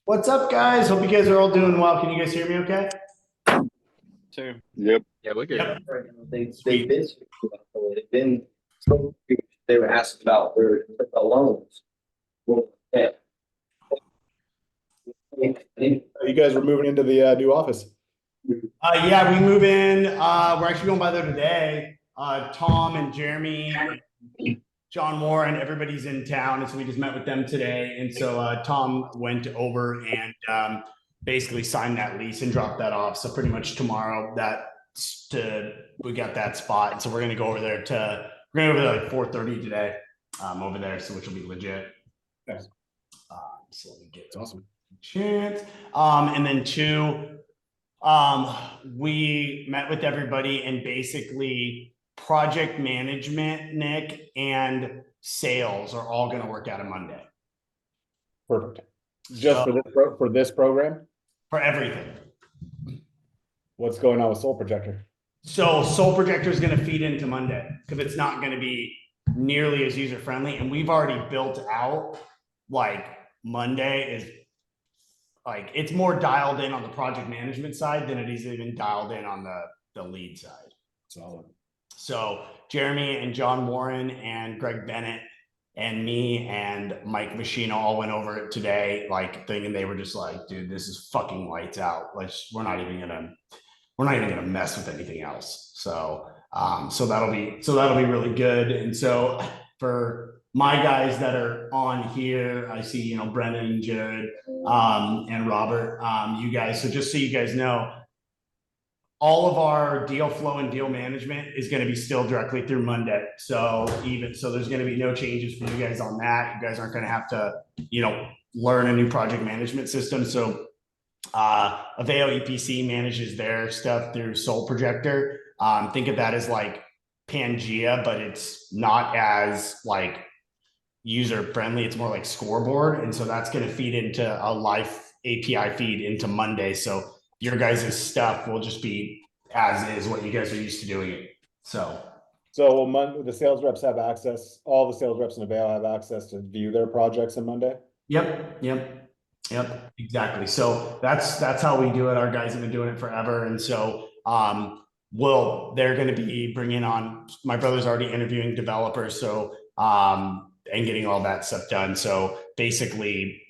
What's up, guys? Hope you guys are all doing well. Can you guys hear me okay? Too. Yep. Yeah, we're good. Yep. They've been they've been so they were asked about where to put the loans. Well, yeah. You guys were moving into the new office. Yeah, we move in. We're actually going by there today. Tom and Jeremy and John Warren, everybody's in town. And so we just met with them today. And so Tom went over and basically signed that lease and dropped that off. So pretty much tomorrow we got that spot. And so we're going to go over there like 4:30 today over there. So which will be legit. Nice. So let me get awesome. Chance. And then we met with everybody and basically project management, Nick, and sales are all going to work out on Monday. Perfect. Just for this program? For everything. What's going on with Soul Projector? So Soul Projector is going to feed into Monday because it's not going to be nearly as user friendly. And we've already built out like Monday is like, it's more dialed in on the project management side than it is even dialed in on the lead side. Solid. So Jeremy and John Warren and Greg Bennett and me and Mike Machino all went over it today, like thinking they were just like, dude, this is fucking lights out. Like we're not even gonna mess with anything else. So that'll be really good. And so for my guys that are on here, I see, Brendan and Jared and Robert, you guys. So just so you guys know, all of our deal flow and deal management is going to be still directly through Monday. So there's going to be no changes for you guys on that. You guys aren't going to have to, learn a new project management system. So Aveo EPC manages their stuff through Soul Projector. Think of that as like Pangea, but it's not as like user friendly. It's more like Scoreboard. And so that's going to feed into a live API feed into Monday. So your guys' stuff will just be as is what you guys are used to doing it. So will the sales reps have access, all the sales reps in Avail have access to view their projects on Monday? Yep, exactly. So that's how we do it. Our guys have been doing it forever. And so they're going to be bringing on, my brother's already interviewing developers. So and getting all that stuff done. So basically,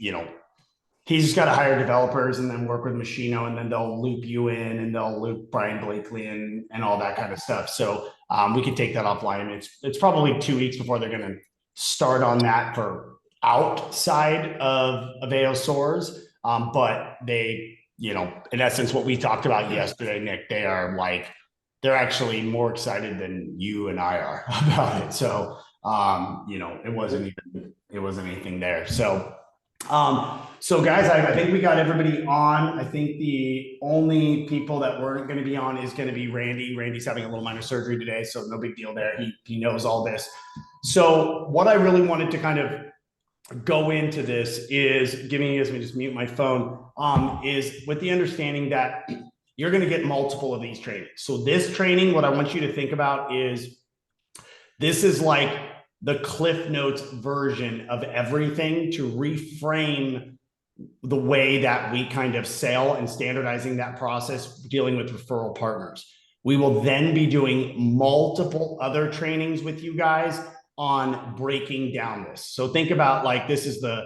he's just got to hire developers and then work with Machino, and then they'll loop you in and they'll loop Brian Blakely and all that kind of stuff. So we can take that offline. It's probably 2 weeks before they're going to start on that for outside of Aveo SOARs. But they, in essence, what we talked about yesterday, Nick, they're actually more excited than you and I are about it. So, it wasn't anything there. So guys, I think we got everybody on. I think the only people that weren't going to be on is going to be Randy. Randy's having a little minor surgery today, so no big deal there. He knows all this. So what I really wanted to kind of go into this is giving you guys, let me just mute my phone, is with the understanding that you're going to get multiple of these trainings. So this training, what I want you to think about is this is like the Cliff Notes version of everything to reframe the way that we kind of sell and standardizing that process, dealing with referral partners. We will then be doing multiple other trainings with you guys on breaking down this. So think about like, this is the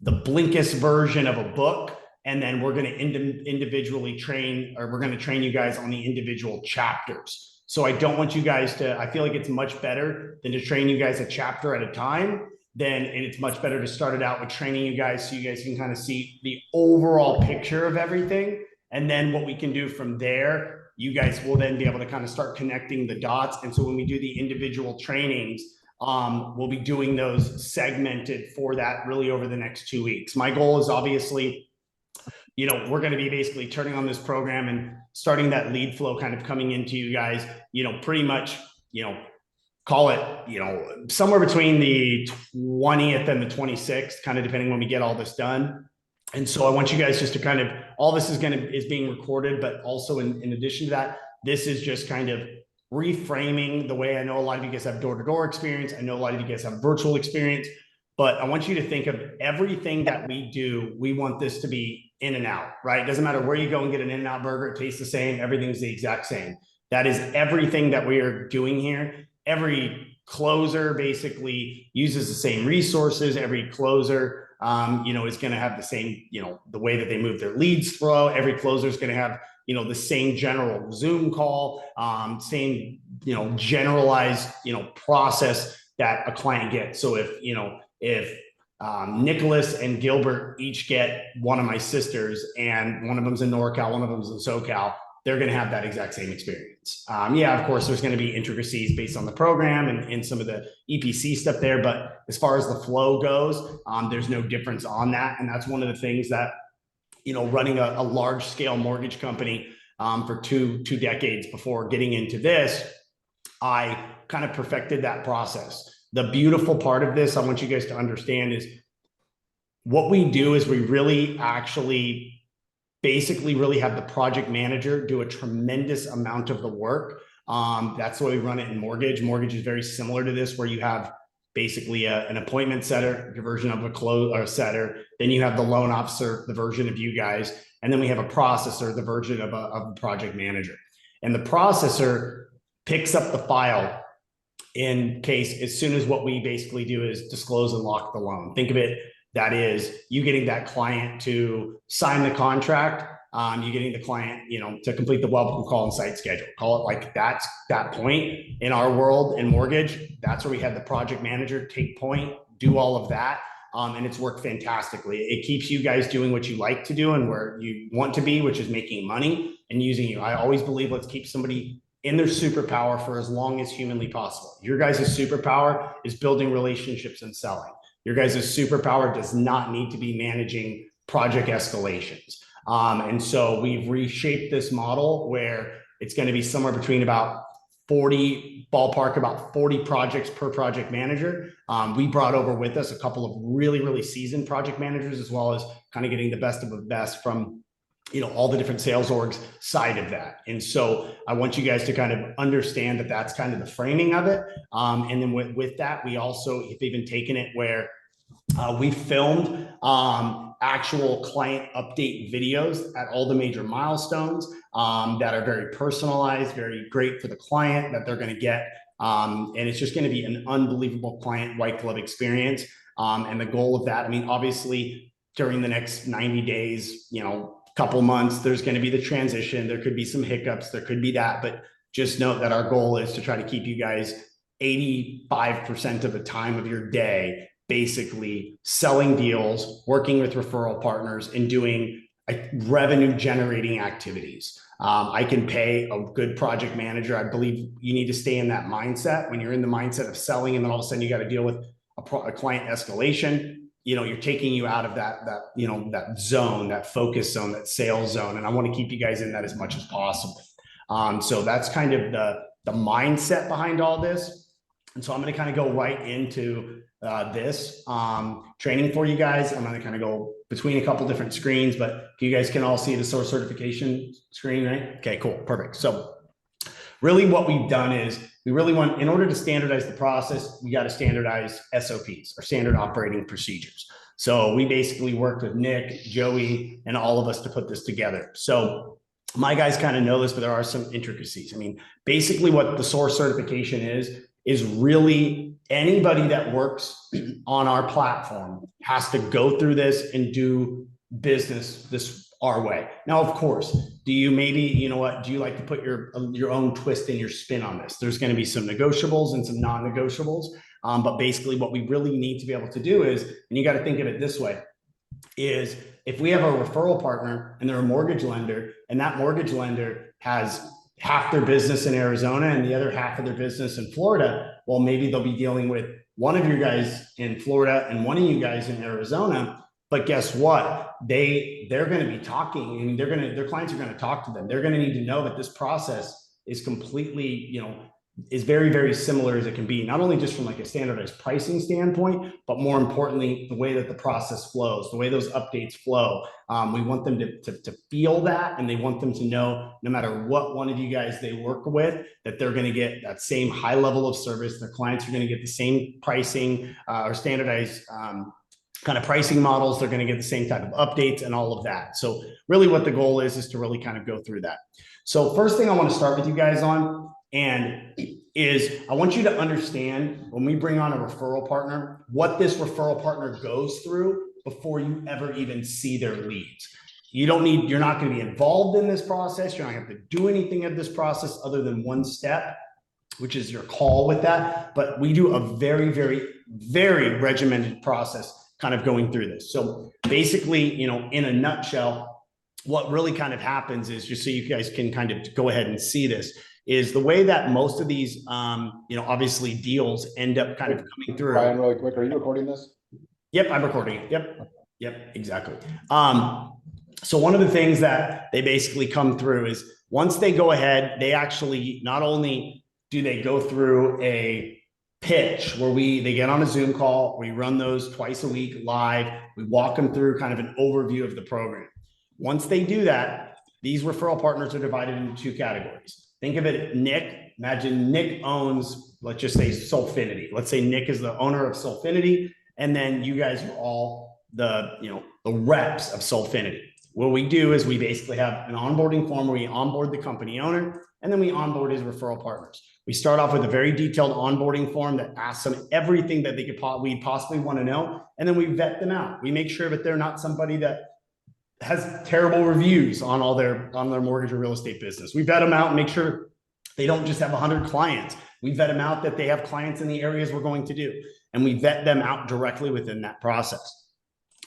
Blinkist version of a book. And then we're going to individually train, or we're going to train you guys on the individual chapters. So I don't want you guys to, I feel like it's much better than to train you guys a chapter at a time. And it's much better to start it out with training you guys so you guys can kind of see the overall picture of everything. And then what we can do from there, you guys will then be able to kind of start connecting the dots. And so when we do the individual trainings, we'll be doing those segmented for that really over the next 2 weeks. My goal is obviously, we're going to be basically turning on this program and starting that lead flow kind of coming into you guys, pretty much, call it, somewhere between the 20th and the 26th, kind of depending when we get all this done. And so I want you guys just to kind of, all this is being recorded, but also in addition to that, this is just kind of reframing the way I know a lot of you guys have door-to-door experience. I know a lot of you guys have virtual experience. but I want you to think of everything that we do. We want this to be in and out, right? It doesn't matter where you go and get an In-N-Out burger. It tastes the same. Everything's the exact same. That is everything that we are doing here. Every closer basically uses the same resources. Every closer, is going to have the same, the way that they move their leads flow. Every closer is going to have, the same general Zoom call, same, generalized, process that a client gets. So if Nicholas and Gilbert each get one of my sisters, and one of them's in NorCal, one of them's in SoCal, they're going to have that exact same experience. Of course, there's going to be intricacies based on the program and some of the EPC stuff there. But as far as the flow goes, there's no difference on that. And that's one of the things that, running a large scale mortgage company for two decades before getting into this, I kind of perfected that process. The beautiful part of this, I want you guys to understand, is what we do is we really actually basically really have the project manager do a tremendous amount of the work. That's the way we run it in mortgage. Mortgage is very similar to this, where you have basically an appointment setter, your version of a close or setter. Then you have the loan officer, the version of you guys. And then we have a processor, the version of a project manager. And the processor picks up the file in case, as soon as what we basically do is disclose and lock the loan. Think of it, that is you getting that client to sign the contract, you getting the client, to complete the welcome call and site schedule. Call it like that's that point in our world in mortgage. That's where we had the project manager take point, do all of that. And it's worked fantastically. It keeps you guys doing what you like to do and where you want to be, which is making money and using you. I always believe let's keep somebody in their superpower for as long as humanly possible. Your guys' superpower is building relationships and selling. Your guys' superpower does not need to be managing project escalations. And so we've reshaped this model where it's going to be somewhere between about 40 projects per project manager. We brought over with us a couple of really, really seasoned project managers, as well as kind of getting the best of the best from all the different sales orgs side of that. And so I want you guys to kind of understand that that's kind of the framing of it. And then with that, we also have even taken it where we filmed actual client update videos at all the major milestones that are very personalized, very great for the client that they're going to get. And it's just going to be an unbelievable client white glove experience. And the goal of that, obviously during the next 90 days, couple months, there's going to be the transition. There could be some hiccups. There could be that, but just note that our goal is to try to keep you guys 85% of the time of your day basically selling deals, working with referral partners, and doing revenue generating activities. I can pay a good project manager. I believe you need to stay in that mindset. When you're in the mindset of selling and then all of a sudden you got to deal with a client escalation, you're taking you out of that zone, that focus zone, that sales zone. And I want to keep you guys in that as much as possible. So that's kind of the mindset behind all this. And so I'm going to kind of go right into this training for you guys. I'm going to kind of go between a couple different screens, but you guys can all see the SOAR certification screen, right? Okay, cool. Perfect. So really what we've done is we really want, in order to standardize the process, we got to standardize SOPs, or standard operating procedures. So we basically worked with Nick, Joey, and all of us to put this together. So my guys kind of know this, but there are some intricacies. Basically what the SOAR certification is really anybody that works on our platform has to go through this and do business this our way. Now, of course, do you like to put your own twist and your spin on this? There's going to be some negotiables and some non-negotiables. But basically what we really need to be able to do is, and you got to think of it this way, is if we have a referral partner and they're a mortgage lender, and that mortgage lender has half their business in Arizona and the other half of their business in Florida, well, maybe they'll be dealing with one of you guys in Florida and one of you guys in Arizona. But guess what? They're going to be talking, and their clients are going to talk to them. They're going to need to know that this process is completely, is very, very similar as it can be, not only just from like a standardized pricing standpoint, but more importantly, the way that the process flows, the way those updates flow. We want them to feel that, and they want them to know no matter what one of you guys they work with, that they're going to get that same high level of service. Their clients are going to get the same pricing or standardized kind of pricing models. They're going to get the same type of updates and all of that. So really what the goal is to really kind of go through that. So first thing I want to start with you guys on is I want you to understand when we bring on a referral partner, what this referral partner goes through before you ever even see their leads. You're not going to be involved in this process. You're not going to have to do anything of this process other than one step, which is your call with that. But we do a very, very, very regimented process kind of going through this. So basically, in a nutshell, what really kind of happens is, just so you guys can kind of go ahead and see this, is the way that most of these, obviously deals end up kind of coming through. Brian, really quick, are you recording this? Yep, I'm recording it. Yep, exactly. So one of the things that they basically come through is once they go ahead, they actually, not only do they go through a pitch where they get on a Zoom call, we run those twice a week live, we walk them through kind of an overview of the program. Once they do that, these referral partners are divided into two categories. Think of it, Nick. Imagine Nick owns, let's just say, Soulfinity. Let's say Nick is the owner of Soulfinity, and then you guys are all the reps of Soulfinity. What we do is we basically have an onboarding form where we onboard the company owner, and then we onboard his referral partners. We start off with a very detailed onboarding form that asks them everything that we'd possibly want to know, and then we vet them out. We make sure that they're not somebody that has terrible reviews on their mortgage or real estate business. We vet them out and make sure they don't just have 100 clients. We vet them out that they have clients in the areas we're going to do, and we vet them out directly within that process.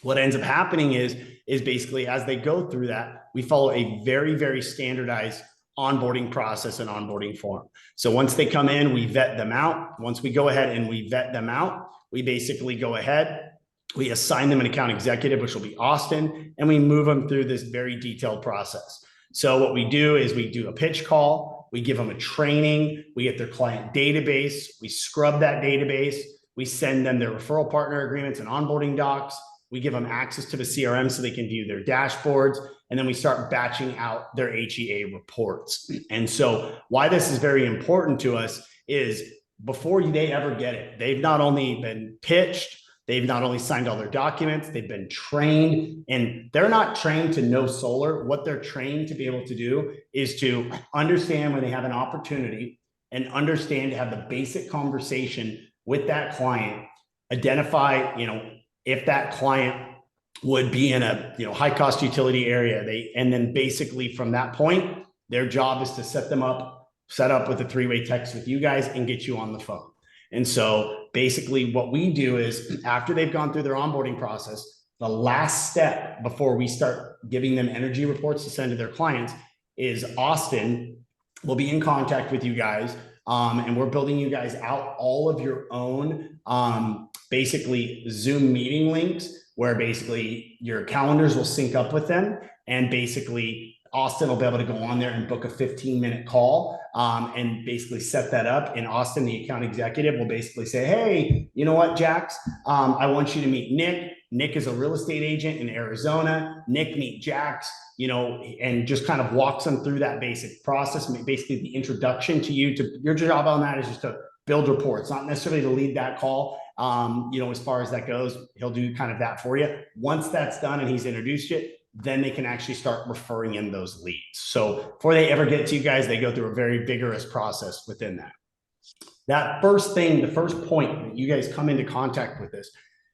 What ends up happening is basically as they go through that, we follow a very, very standardized onboarding process and onboarding form. So once they come in, we vet them out. Once we go ahead and we vet them out, we basically go ahead, we assign them an account executive, which will be Austin, and we move them through this very detailed process. So what we do is we do a pitch call, we give them a training, we get their client database, we scrub that database, we send them their referral partner agreements and onboarding docs, we give them access to the CRM so they can view their dashboards, and then we start batching out their HEA reports. And so why this is very important to us is before they ever get it, they've not only been pitched, they've not only signed all their documents, they've been trained, and they're not trained to know solar. What they're trained to be able to do is to understand when they have an opportunity and understand to have the basic conversation with that client, identify, if that client would be in a high cost utility area. And then basically from that point, their job is to set up with a 3-way text with you guys and get you on the phone. And so basically what we do is after they've gone through their onboarding process, the last step before we start giving them energy reports to send to their clients is Austin will be in contact with you guys. And we're building you guys out all of your own basically Zoom meeting links where basically your calendars will sync up with them, and basically Austin will be able to go on there and book a 15-minute call and basically set that up. And Austin, the account executive, will basically say, hey, you know what, Jax, I want you to meet Nick. Nick is a real estate agent in Arizona. Nick, meet Jax, and just kind of walks them through that basic process, basically the introduction to you. To your job on that is just to build reports, not necessarily to lead that call. As far as that goes, he'll do kind of that for you. Once that's done and he's introduced you, then they can actually start referring in those leads. So before they ever get to you guys, they go through a very vigorous process within that. That first thing, the first point that you guys come into contact with this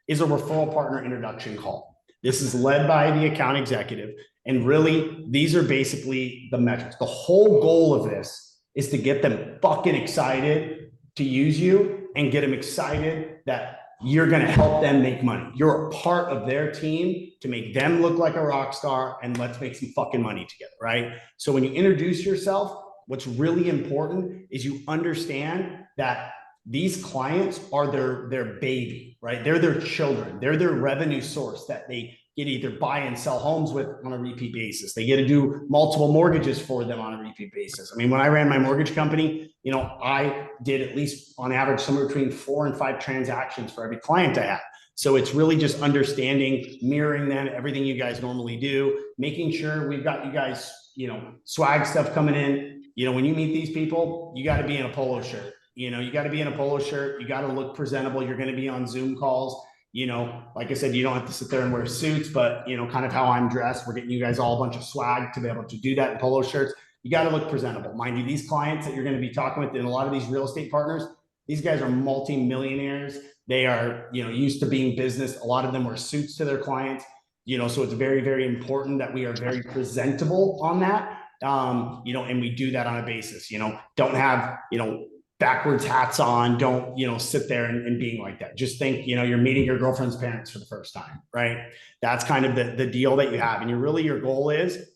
is a referral partner introduction call. This is led by the account executive. And really, these are basically the metrics. The whole goal of this is to get them fucking excited to use you and get them excited that you're going to help them make money. You're a part of their team to make them look like a rock star, and let's make some fucking money together, right? So when you introduce yourself, what's really important is you understand that these clients are their baby, right? They're their children. They're their revenue source that they get to either buy and sell homes with on a repeat basis. They get to do multiple mortgages for them on a repeat basis. I mean, when I ran my mortgage company, you know, I did at least on average somewhere between 4 and 5 transactions for every client I had. So it's really just understanding, mirroring them, everything you guys normally do, making sure we've got you guys, you know, swag stuff coming in. You know, when you meet these people, you got to be in a polo shirt. You know, you got to be in a polo shirt. You got to look presentable. You're going to be on Zoom calls. You know, like I said, you don't have to sit there and wear suits, but, you know, kind of how I'm dressed, we're getting you guys all a bunch of swag to be able to do that in polo shirts. You got to look presentable. Mind you, these clients that you're going to be talking with and a lot of these real estate partners, these guys are multi-millionaires. They are, you know, used to being business. A lot of them wear suits to their clients, you know, so it's very, very important that we are very presentable on that. You know, and we do that on a basis, you know, don't have, you know, backwards hats on, don't, you know, sit there and being like that. Just think, you know, you're meeting your girlfriend's parents for the first time, right? That's kind of the deal that you have. And your goal is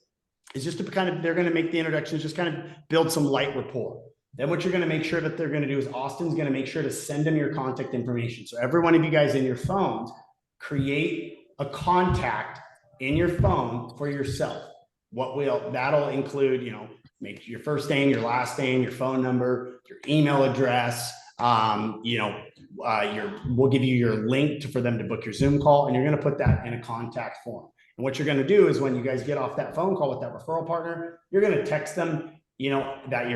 just to kind of, they're going to make the introductions, just kind of build some light rapport. Then what you're going to make sure that they're going to do is Austin's going to make sure to send them your contact information. So every one of you guys in your phones, create a contact in your phone for yourself. That'll include, you know, make your first name, your last name, your phone number, your email address. You know, we'll give you your link for them to book your Zoom call, and you're going to put that in a contact form. And what you're going to do is when you guys get off that phone call with that referral partner, you're going to text them, you know, that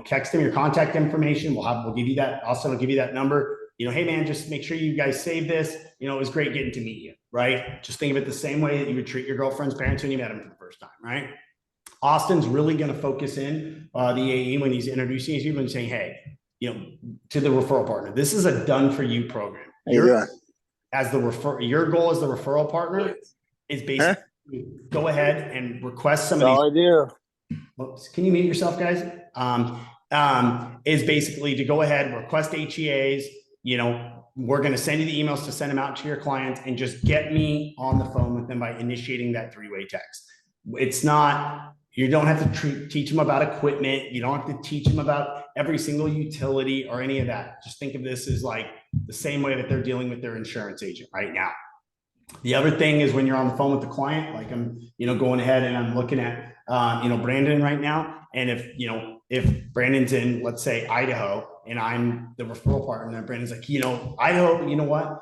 text them your contact information. We'll give you that. Also, I'll give you that number. You know, hey man, just make sure you guys save this. You know, it was great getting to meet you, right? Just think of it the same way that you would treat your girlfriend's parents when you met them for the first time, right? Austin's really going to focus in the AE when he's introducing you and saying, hey, you know, to the referral partner, this is a done for you program. Your goal as the referral partner is basically go ahead and request some of these. Whoops, can you mute yourself, guys? Is basically to go ahead, request HEAs. You know, we're going to send you the emails to send them out to your clients and just get me on the phone with them by initiating that 3-way text. It's not, you don't have to teach them about equipment. You don't have to teach them about every single utility or any of that. Just think of this as like the same way that they're dealing with their insurance agent right now. The other thing is when you're on the phone with the client, like I'm, you know, going ahead and I'm looking at, you know, Brandon right now. And if Brandon's in, let's say Idaho, and I'm the referral partner, and Brandon's like, you know, Idaho, you know what?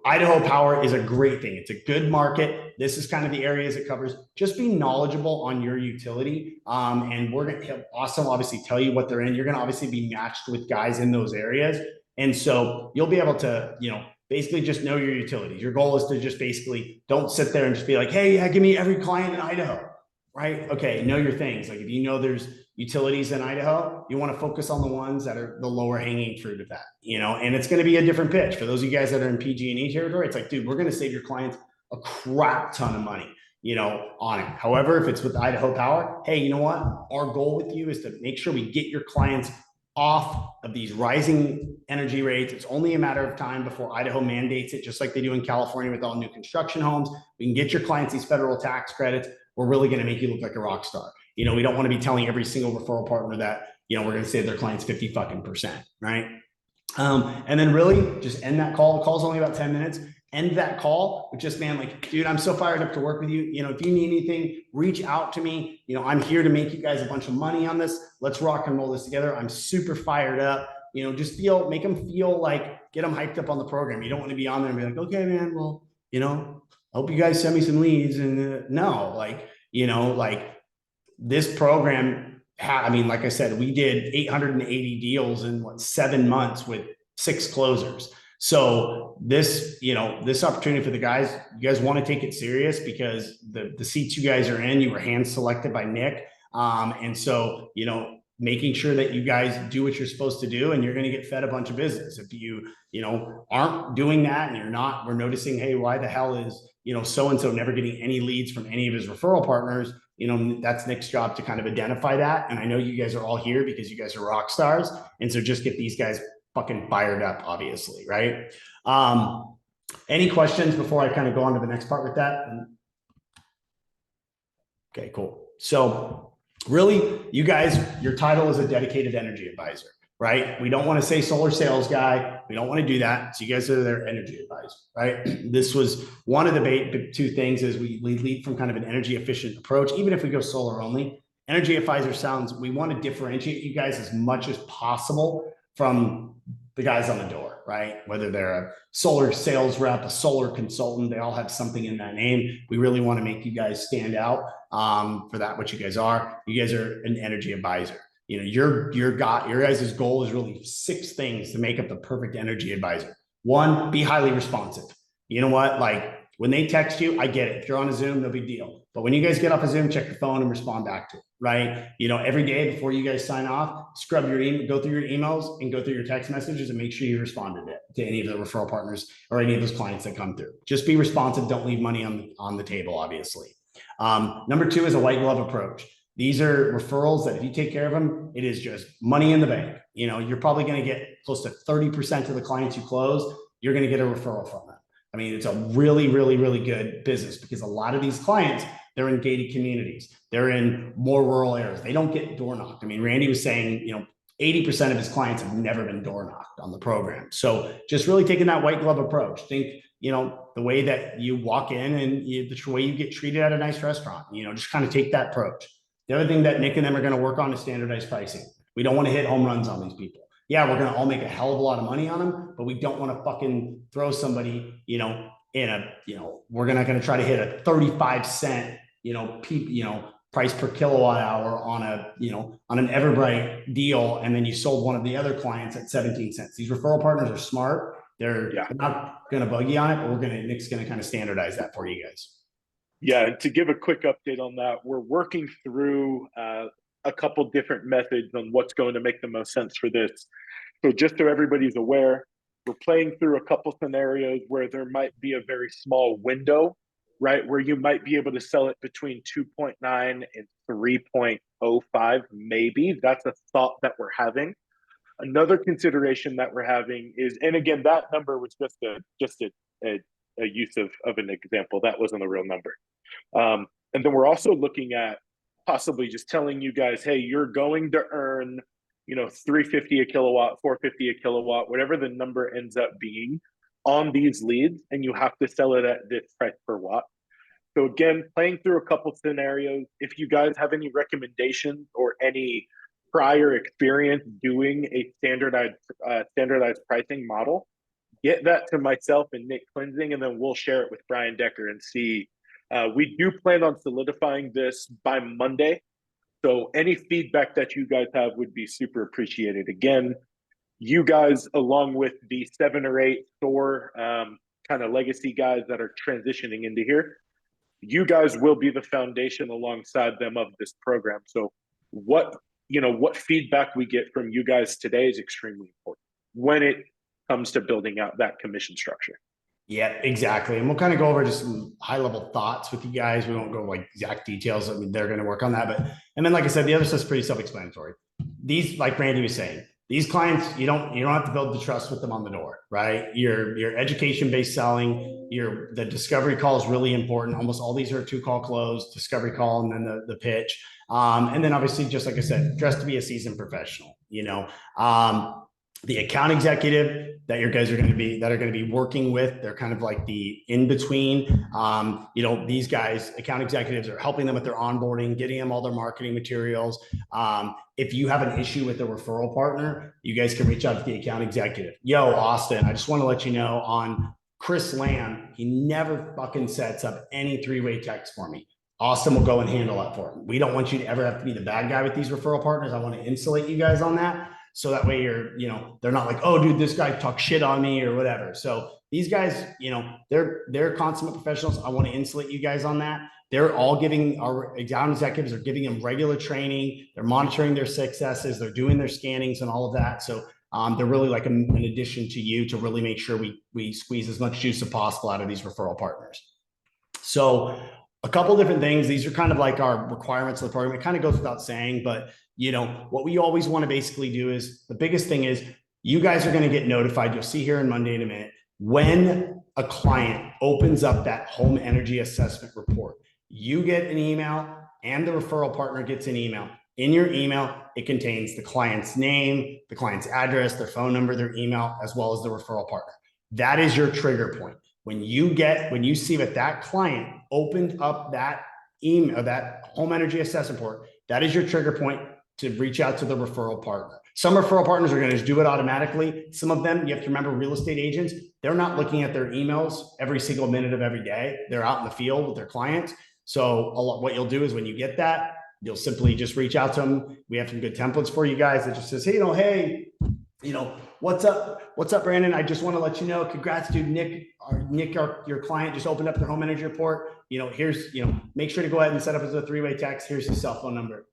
Idaho Power is a great thing. It's a good market. This is kind of the areas it covers. Just be knowledgeable on your utility. And we're going to also obviously tell you what they're in. You're going to obviously be matched with guys in those areas. And so you'll be able to, you know, basically just know your utilities. Your goal is to just basically don't sit there and just be like, hey, yeah, give me every client in Idaho, right? Okay, know your things. Like if you know there's utilities in Idaho, you want to focus on the ones that are the lower hanging fruit of that, you know, and it's going to be a different pitch. For those of you guys that are in PG&E territory, it's like, dude, we're going to save your clients a crap ton of money, you know, on it. However, if it's with Idaho Power, hey, you know what? Our goal with you is to make sure we get your clients off of these rising energy rates. It's only a matter of time before Idaho mandates it, just like they do in California with all new construction homes. We can get your clients these federal tax credits. We're really going to make you look like a rock star. You know, we don't want to be telling every single referral partner that, you know, we're going to save their clients 50%, right? And then really just end that call. The call's only about 10 minutes. End that call with just, man, like, dude, I'm so fired up to work with you. You know, if you need anything, reach out to me. You know, I'm here to make you guys a bunch of money on this. Let's rock and roll this together. I'm super fired up. You know, just make them feel like, get them hyped up on the program. You don't want to be on there and be like, okay, man, well, you know, I hope you guys send me some leads. And no, like, you know, like this program, I mean, like I said, we did 880 deals in 7 months with 6 closers. So this, you know, this opportunity for the guys, you guys want to take it serious because the seats you guys are in, you were hand selected by Nick. And so, you know, making sure that you guys do what you're supposed to do and you're going to get fed a bunch of business. If you know, aren't doing that and we're noticing, hey, why the hell is, you know, so-and-so never getting any leads from any of his referral partners? You know, that's Nick's job to kind of identify that. And I know you guys are all here because you guys are rock stars. And so just get these guys fucking fired up, obviously, right? Any questions before I kind of go on to the next part with that? Okay, cool. So really, you guys, your title is a dedicated energy advisor. right? We don't want to say solar sales guy. We don't want to do that. So you guys are their energy advisor, right? This was one of the two things is we lead from kind of an energy efficient approach. Even if we go solar only, energy advisor sounds, we want to differentiate you guys as much as possible from the guys on the door, right? Whether they're a solar sales rep, a solar consultant, they all have something in that name. We really want to make you guys stand out for that, what you guys are. You guys are an energy advisor. You know, your guys' goal is really 6 things to make up the perfect energy advisor. 1, be highly responsive. You know what? Like when they text you, I get it. If you're on a Zoom, no big deal. But when you guys get off a Zoom, check your phone and respond back to it, right? You know, every day before you guys sign off, scrub your email, go through your emails and go through your text messages and make sure you responded to any of the referral partners or any of those clients that come through. Just be responsive. Don't leave money on the table, obviously. Number 2 is a white glove approach. These are referrals that if you take care of them, it is just money in the bank. You know, you're probably going to get close to 30% of the clients you close, you're going to get a referral from them. I mean, it's a really, really, really good business because a lot of these clients, they're in gated communities. They're in more rural areas. They don't get door knocked. I mean, Randy was saying, you know, 80% of his clients have never been door knocked on the program. So just really taking that white glove approach. Think, you know, the way that you walk in and the way you get treated at a nice restaurant, you know, just kind of take that approach. The other thing that Nick and them are going to work on is standardized pricing. We don't want to hit home runs on these people. Yeah, we're going to all make a hell of a lot of money on them, but we don't want to fucking throw somebody, you know, in a, you know, we're not going to try to hit a 35-cent, price per kilowatt hour on a, on an Everbright deal. And then you sold one of the other clients at 17 cents. These referral partners are smart. They're not going to bug you on it, but Nick's going to kind of standardize that for you guys. Yeah, and to give a quick update on that, we're working through a couple different methods on what's going to make the most sense for this. So just so everybody's aware, we're playing through a couple scenarios where there might be a very small window, right, where you might be able to sell it between 2.9 and 3.05, maybe. That's a thought that we're having. Another consideration that we're having is, and again, that number was just a use of an example. That wasn't a real number. And then we're also looking at possibly just telling you guys, hey, you're going to earn, $3.50 a kilowatt, $4.50 a kilowatt, whatever the number ends up being on these leads, and you have to sell it at this price per watt. So again, playing through a couple scenarios. If you guys have any recommendations or any prior experience doing a standardized pricing model, get that to myself and Nick Cleansing, and then we'll share it with Brian Decker and see. We do plan on solidifying this by Monday. So any feedback that you guys have would be super appreciated. Again, you guys, along with the 7 or 8 SOAR kind of legacy guys that are transitioning into here, you guys will be the foundation alongside them of this program. So what feedback we get from you guys today is extremely important when it comes to building out that commission structure. Yeah, exactly. And we'll kind of go over just some high level thoughts with you guys. We won't go like exact details. I mean, they're going to work on that. And then, like I said, the other stuff's pretty self-explanatory. These, like Randy was saying, these clients, you don't have to build the trust with them on the door, right? Your education-based selling, the discovery call is really important. Almost all these are 2-call close, discovery call, and then the pitch. And then obviously, just like I said, dress to be a seasoned professional, the account executive that you guys are going to be working with, they're kind of like the in-between. These guys, account executives, are helping them with their onboarding, getting them all their marketing materials. If you have an issue with a referral partner, you guys can reach out to the account executive. Yo, Austin, I just want to let you know on Chris Lamb, he never fucking sets up any 3-way text for me. Austin will go and handle that for him. We don't want you to ever have to be the bad guy with these referral partners. I want to insulate you guys on that. So that way they're not like, oh, dude, this guy talks shit on me or whatever. So these guys, they're consummate professionals. I want to insulate you guys on that. They're all giving, our account executives are giving them regular training. They're monitoring their successes. They're doing their scannings and all of that. So they're really like an addition to you to really make sure we squeeze as much juice as possible out of these referral partners. So a couple different things. These are kind of like our requirements of the program. It kind of goes without saying, but what we always want to basically do is, the biggest thing is you guys are going to get notified. You'll see here in Monday in a minute, when a client opens up that home energy assessment report, you get an email and the referral partner gets an email. In your email, it contains the client's name, the client's address, their phone number, their email, as well as the referral partner. That is your trigger point. When you see that client opened up that email, that home energy assessment report, that is your trigger point to reach out to the referral partner. Some referral partners are going to just do it automatically. Some of them, you have to remember, real estate agents, they're not looking at their emails every single minute of every day. They're out in the field with their clients. So what you'll do is when you get that, you'll simply just reach out to them. We have some good templates for you guys that just says, hey, what's up, Brandon? I just want to let you know, congrats, dude. Nick, your client just opened up their home energy report. Make sure to go ahead and set up as a 3-way text. Here's his cell phone number,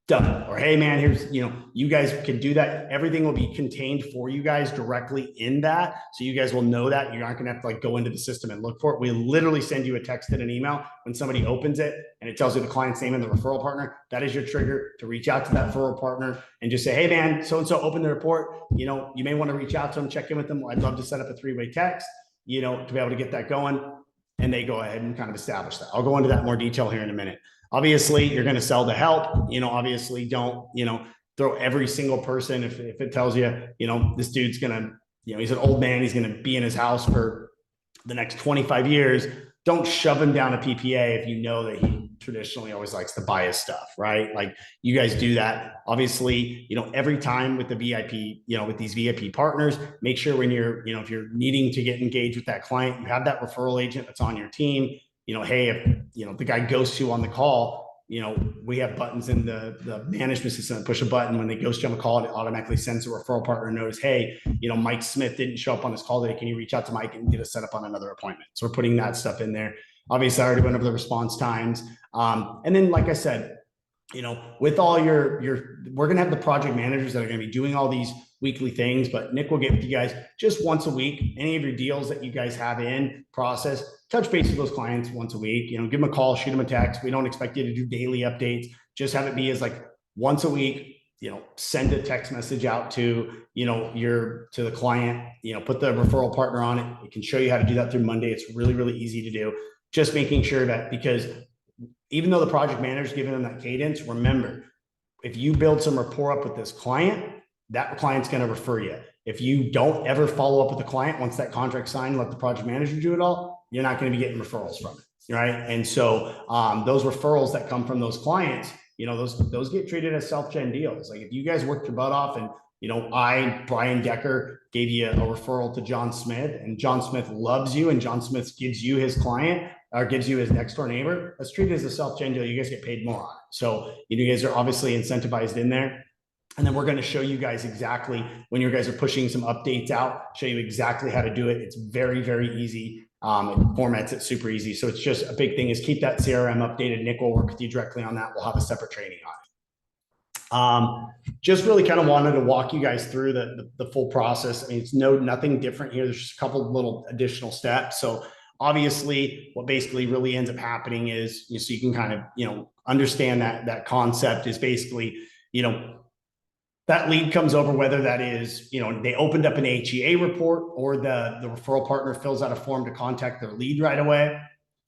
done. Or, hey man, here's, you guys can do that. Everything will be contained for you guys directly in that. So you guys will know that you aren't going to have to go into the system and look for it. We literally send you a text and an email when somebody opens it and it tells you the client's name and the referral partner. That is your trigger to reach out to that referral partner and just say, hey man, so-and-so opened the report. You may want to reach out to them, check in with them. I'd love to set up a 3-way text, to be able to get that going. And they go ahead and kind of establish that. I'll go into that more detail here in a minute. Obviously, you're going to sell to help, obviously don't, throw every single person. If it tells you, this dude's going to, he's an old man, he's going to be in his house for the next 25 years. Don't shove him down a PPA if you know that he traditionally always likes to buy his stuff, right? Like you guys do that. Obviously, every time with the VIP, with these VIP partners, make sure when you're, if you're needing to get engaged with that client, you have that referral agent that's on your team. Hey, if the guy ghosts you on the call, we have buttons in the management system that push a button when they ghost you on the call, and it automatically sends a referral partner a notice. Hey, Mike Smith didn't show up on this call today. Can you reach out to Mike and get us set up on another appointment? So we're putting that stuff in there. Obviously, I already went over the response times. And then, like I said, with all we're going to have the project managers that are going to be doing all these weekly things, but Nick will get with you guys just once a week. Any of your deals that you guys have in process, touch base with those clients once a week, give them a call, shoot them a text. We don't expect you to do daily updates. Just have it be as once a week, send a text message out to, to the client, put the referral partner on it. We can show you how to do that through Monday. It's really, really easy to do. Just making sure that, because even though the project manager is giving them that cadence, remember, if you build some rapport up with this client, that client's going to refer you. If you don't ever follow up with the client, once that contract's signed, let the project manager do it all, you're not going to be getting referrals from it, right? And so those referrals that come from those clients, those get treated as self-gen deals. Like if you guys worked your butt off and, Brian Decker, gave you a referral to John Smith, and John Smith loves you, and John Smith gives you his client or gives you his next door neighbor, that's treated as a self-gen deal. You guys get paid more on it. So you guys are obviously incentivized in there. And then we're going to show you guys exactly when you guys are pushing some updates out, show you exactly how to do it. It's very, very easy. It formats it super easy. So it's just a big thing is keep that CRM updated. Nick will work with you directly on that. We'll have a separate training on it. Just really kind of wanted to walk you guys through the full process. I mean, it's nothing different here. There's just a couple of little additional steps. So obviously what basically really ends up happening is, so you can kind of, understand that concept is basically, that lead comes over, whether that is, they opened up an HEA report or the referral partner fills out a form to contact their lead right away.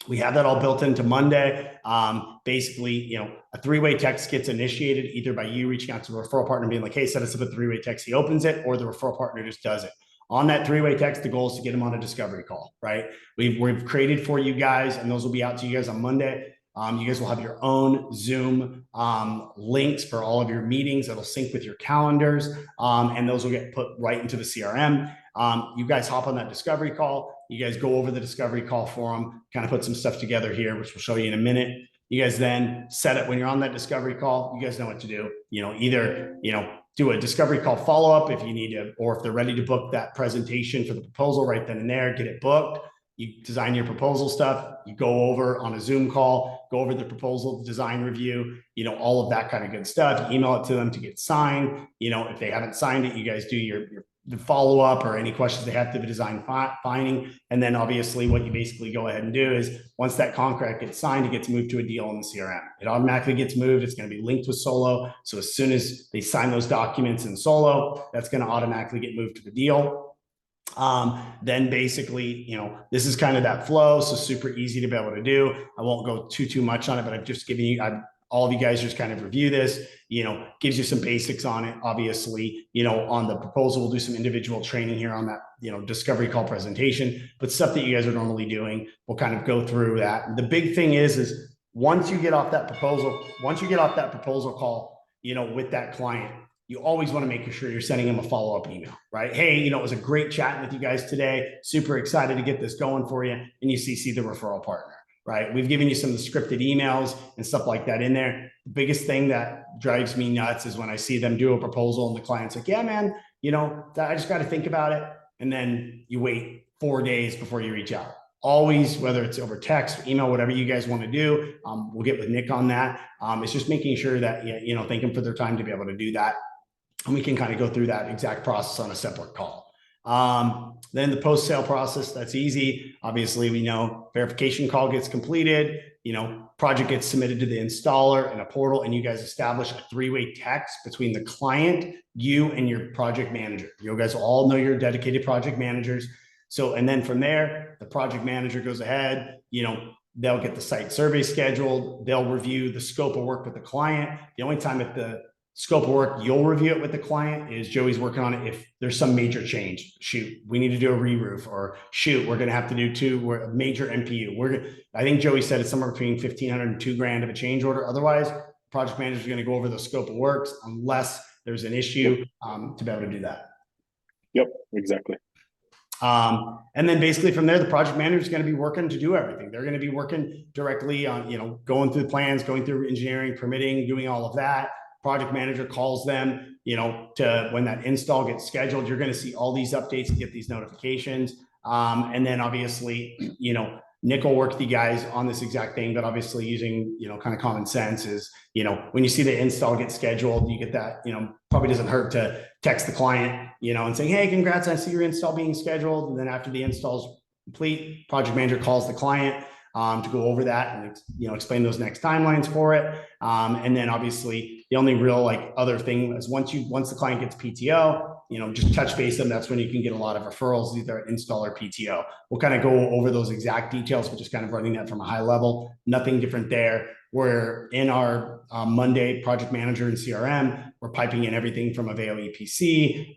We have that all built into Monday. Basically, a 3-way text gets initiated either by you reaching out to the referral partner and being like, hey, set us up a 3-way text. He opens it, or the referral partner just does it. On that 3-way text, the goal is to get him on a discovery call, right? We've created for you guys, and those will be out to you guys on Monday. You guys will have your own Zoom links for all of your meetings that'll sync with your calendars, and those will get put right into the CRM. You guys hop on that discovery call. You guys go over the discovery call for them, kind of put some stuff together here, which we'll show you in a minute. You guys then set it when you're on that discovery call. You guys know what to do. Either do a discovery call follow-up if you need to, or if they're ready to book that presentation for the proposal right then and there, get it booked. You design your proposal stuff, you go over on a Zoom call, go over the proposal design review, all of that kind of good stuff. You email it to them to get signed. If they haven't signed it, you guys do your follow-up or any questions they have to the design finding. And then obviously what you basically go ahead and do is once that contract gets signed, it gets moved to a deal in the CRM. It automatically gets moved. It's going to be linked with Solo. So as soon as they sign those documents in Solo, that's going to automatically get moved to the deal. Then basically, this is kind of that flow. So super easy to be able to do. I won't go too much on it, but I've just given you, all of you guys just kind of review this, gives you some basics on it. Obviously, on the proposal, we'll do some individual training here on that, discovery call presentation, but stuff that you guys are normally doing, we'll kind of go through that. The big thing is once you get off that proposal call, with that client, you always want to make sure you're sending them a follow-up email, right? Hey, it was a great chatting with you guys today. Super excited to get this going for you. And you CC the referral partner, right? We've given you some of the scripted emails and stuff like that in there. The biggest thing that drives me nuts is when I see them do a proposal and the client's like, yeah, man, I just got to think about it. And then you wait 4 days before you reach out. Always, whether it's over text, email, whatever you guys want to do, we'll get with Nick on that. It's just making sure that, thank them for their time to be able to do that. And we can kind of go through that exact process on a separate call. Then the post-sale process, that's easy. Obviously, we know verification call gets completed, project gets submitted to the installer in a portal, and you guys establish a 3-way text between the client, you, and your project manager. You guys all know your dedicated project managers. So, and then from there, the project manager goes ahead, they'll get the site survey scheduled. They'll review the scope of work with the client. The only time that the scope of work you'll review it with the client is Joey's working on it if there's some major change. Shoot, we need to do a re-roof, or shoot, we're going to have to do a major MPU. I think Joey said it's somewhere between $1,500 and $2,000 of a change order. Otherwise, project manager is going to go over the scope of works unless there's an issue to be able to do that. Yep, exactly. And then basically from there, the project manager is going to be working to do everything. They're going to be working directly on, going through the plans, going through engineering, permitting, doing all of that. Project manager calls them, to when that install gets scheduled. You're going to see all these updates and get these notifications. And then obviously, Nick will work with you guys on this exact thing, but obviously using, kind of common sense is, when you see the install get scheduled, you get that, probably doesn't hurt to text the client, and saying, hey, congrats, I see your install being scheduled. And then after the install is complete, project manager calls the client to go over that and, explain those next timelines for it. And then obviously the only real other thing is once the client gets PTO, just touch base them. That's when you can get a lot of referrals, either install or PTO. We'll kind of go over those exact details, but just kind of running that from a high level, nothing different there. We're in our Monday project manager and CRM. We're piping in everything from Avail EPC.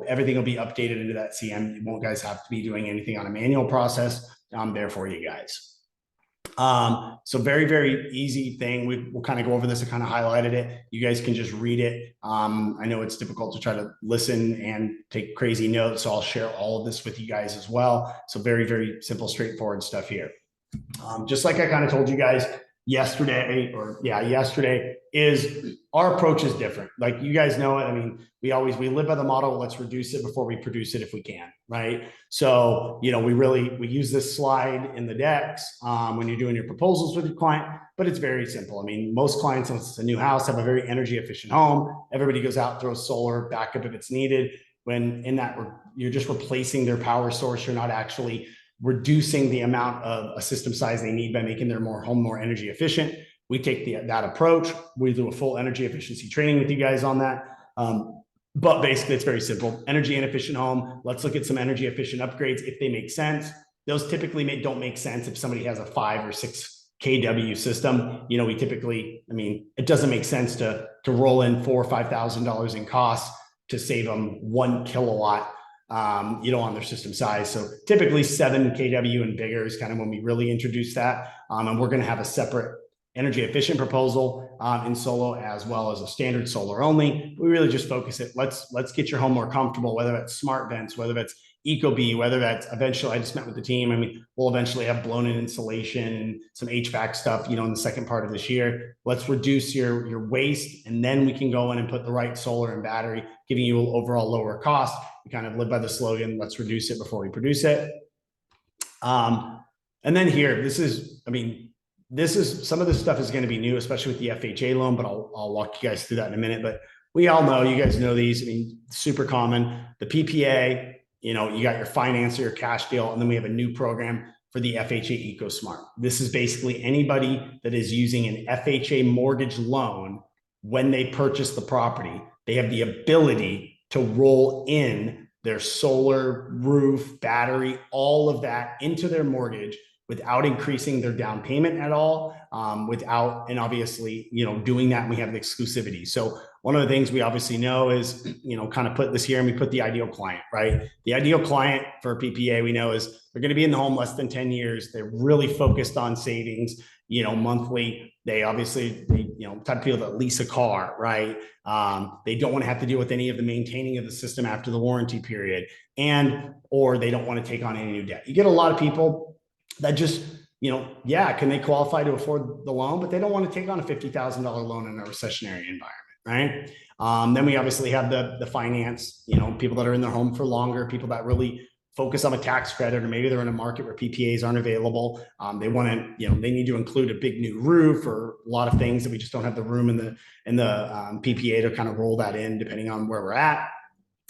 Everything will be updated into that CM. You won't guys have to be doing anything on a manual process there for you guys. So very, very easy thing. We'll kind of go over this. I kind of highlighted it. You guys can just read it. I know it's difficult to try to listen and take crazy notes. So I'll share all of this with you guys as well. So very, very simple, straightforward stuff here. Just like I kind of told you guys yesterday, is our approach is different. Like you guys know it. I mean, we live by the model, let's reduce it before we produce it if we can, right? So, we use this slide in the decks when you're doing your proposals with your client, but it's very simple. I mean, most clients, unless it's a new house, have a very energy efficient home. Everybody goes out, throws solar backup if it's needed. When in that, you're just replacing their power source. You're not actually reducing the amount of a system size they need by making their home more energy efficient. We take that approach. We do a full energy efficiency training with you guys on that. But basically it's very simple. Energy inefficient home. Let's look at some energy efficient upgrades if they make sense. Those typically don't make sense if somebody has a 5 or 6 kW system. We typically, it doesn't make sense to roll in $4,000 or $5,000 in costs to save them 1 kilowatt on their system size. So typically 7 kW and bigger is kind of when we really introduce that. And we're going to have a separate energy efficient proposal in solo as well as a standard solar only. We really just focus it. Let's get your home more comfortable, whether that's smart vents, whether that's Ecobee, whether that's eventually, I just met with the team. We'll eventually have blown in insulation and some HVAC stuff, in the second part of this year. Let's reduce your waste, and then we can go in and put the right solar and battery, giving you an overall lower cost. We kind of live by the slogan, let's reduce it before we produce it. And then here, this is some of this stuff is going to be new, especially with the FHA loan, but I'll walk you guys through that in a minute. But we all know, you guys know these, super common. The PPA, you got your financer, your cash deal, and then we have a new program for the FHA EcoSmart. This is basically anybody that is using an FHA mortgage loan when they purchase the property. They have the ability to roll in their solar, roof, battery, all of that into their mortgage without increasing their down payment at all, and obviously, doing that, we have the exclusivity. So one of the things we obviously know is, kind of put this here, and we put the ideal client, right? The ideal client for a PPA we know is they're going to be in the home less than 10 years. They're really focused on savings, monthly. They obviously, type of people that lease a car, right? They don't want to have to deal with any of the maintaining of the system after the warranty period, or they don't want to take on any new debt. You get a lot of people that just, can they qualify to afford the loan, but they don't want to take on a $50,000 loan in a recessionary environment, right? Then we obviously have the finance, people that are in their home for longer, people that really focus on a tax credit, or maybe they're in a market where PPAs aren't available. They want to, they need to include a big new roof or a lot of things that we just don't have the room in the PPA to kind of roll that in, depending on where we're at.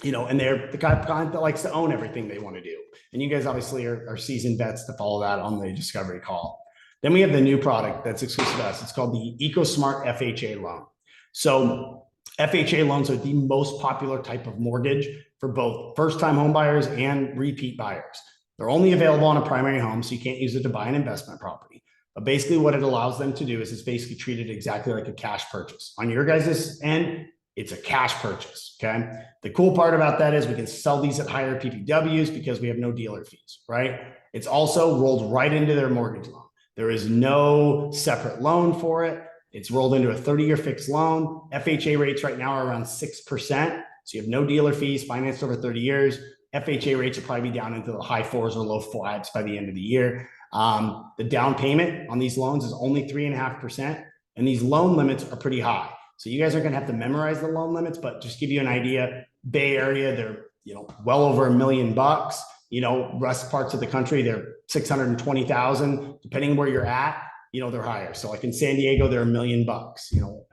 And they're the kind of client that likes to own everything they want to do. And you guys obviously are seasoned vets to follow that on the discovery call. Then we have the new product that's exclusive to us. It's called the EcoSmart FHA loan. So FHA loans are the most popular type of mortgage for both first-time home buyers and repeat buyers. They're only available on a primary home, so you can't use it to buy an investment property. But basically what it allows them to do is it's basically treated exactly like a cash purchase. On your guys' end, it's a cash purchase, okay? The cool part about that is we can sell these at higher PPWs because we have no dealer fees, right? It's also rolled right into their mortgage loan. There is no separate loan for it. It's rolled into a 30-year fixed loan. FHA rates right now are around 6%. So you have no dealer fees, financed over 30 years. FHA rates will probably be down into the high 4s or low 5s by the end of the year. The down payment on these loans is only 3.5%. And these loan limits are pretty high. So you guys are going to have to memorize the loan limits, but just give you an idea, Bay Area, they're, well over $1 million. Rest parts of the country, they're 620,000, depending where you're at, they're higher. So like in San Diego, they're $1 million,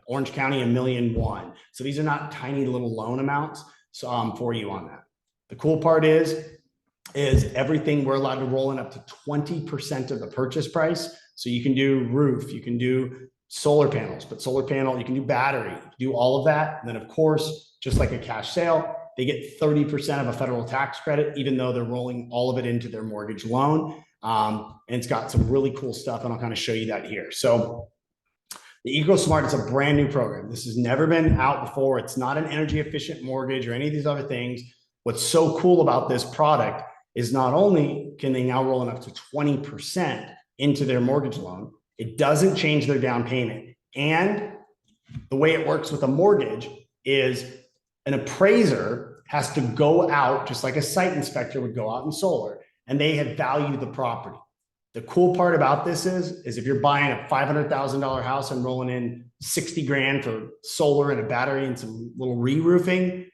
Orange County, $1.1 million. So these are not tiny little loan amounts. So, for you on that. The cool part is everything we're allowed to roll in up to 20% of the purchase price. So you can do roof, you can do solar panels, but solar panel, you can do battery, you can do all of that. And then of course, just like a cash sale, they get 30% of a federal tax credit, even though they're rolling all of it into their mortgage loan. And it's got some really cool stuff, and I'll kind of show you that here. So the EcoSmart is a brand new program. This has never been out before. It's not an energy efficient mortgage or any of these other things. What's so cool about this product is not only can they now roll in up to 20% into their mortgage loan, it doesn't change their down payment. And the way it works with a mortgage is an appraiser has to go out, just like a site inspector would go out in solar, and they have valued the property. The cool part about this is if you're buying a $500,000 house and rolling in 60 grand for solar and a battery and some little re-roofing,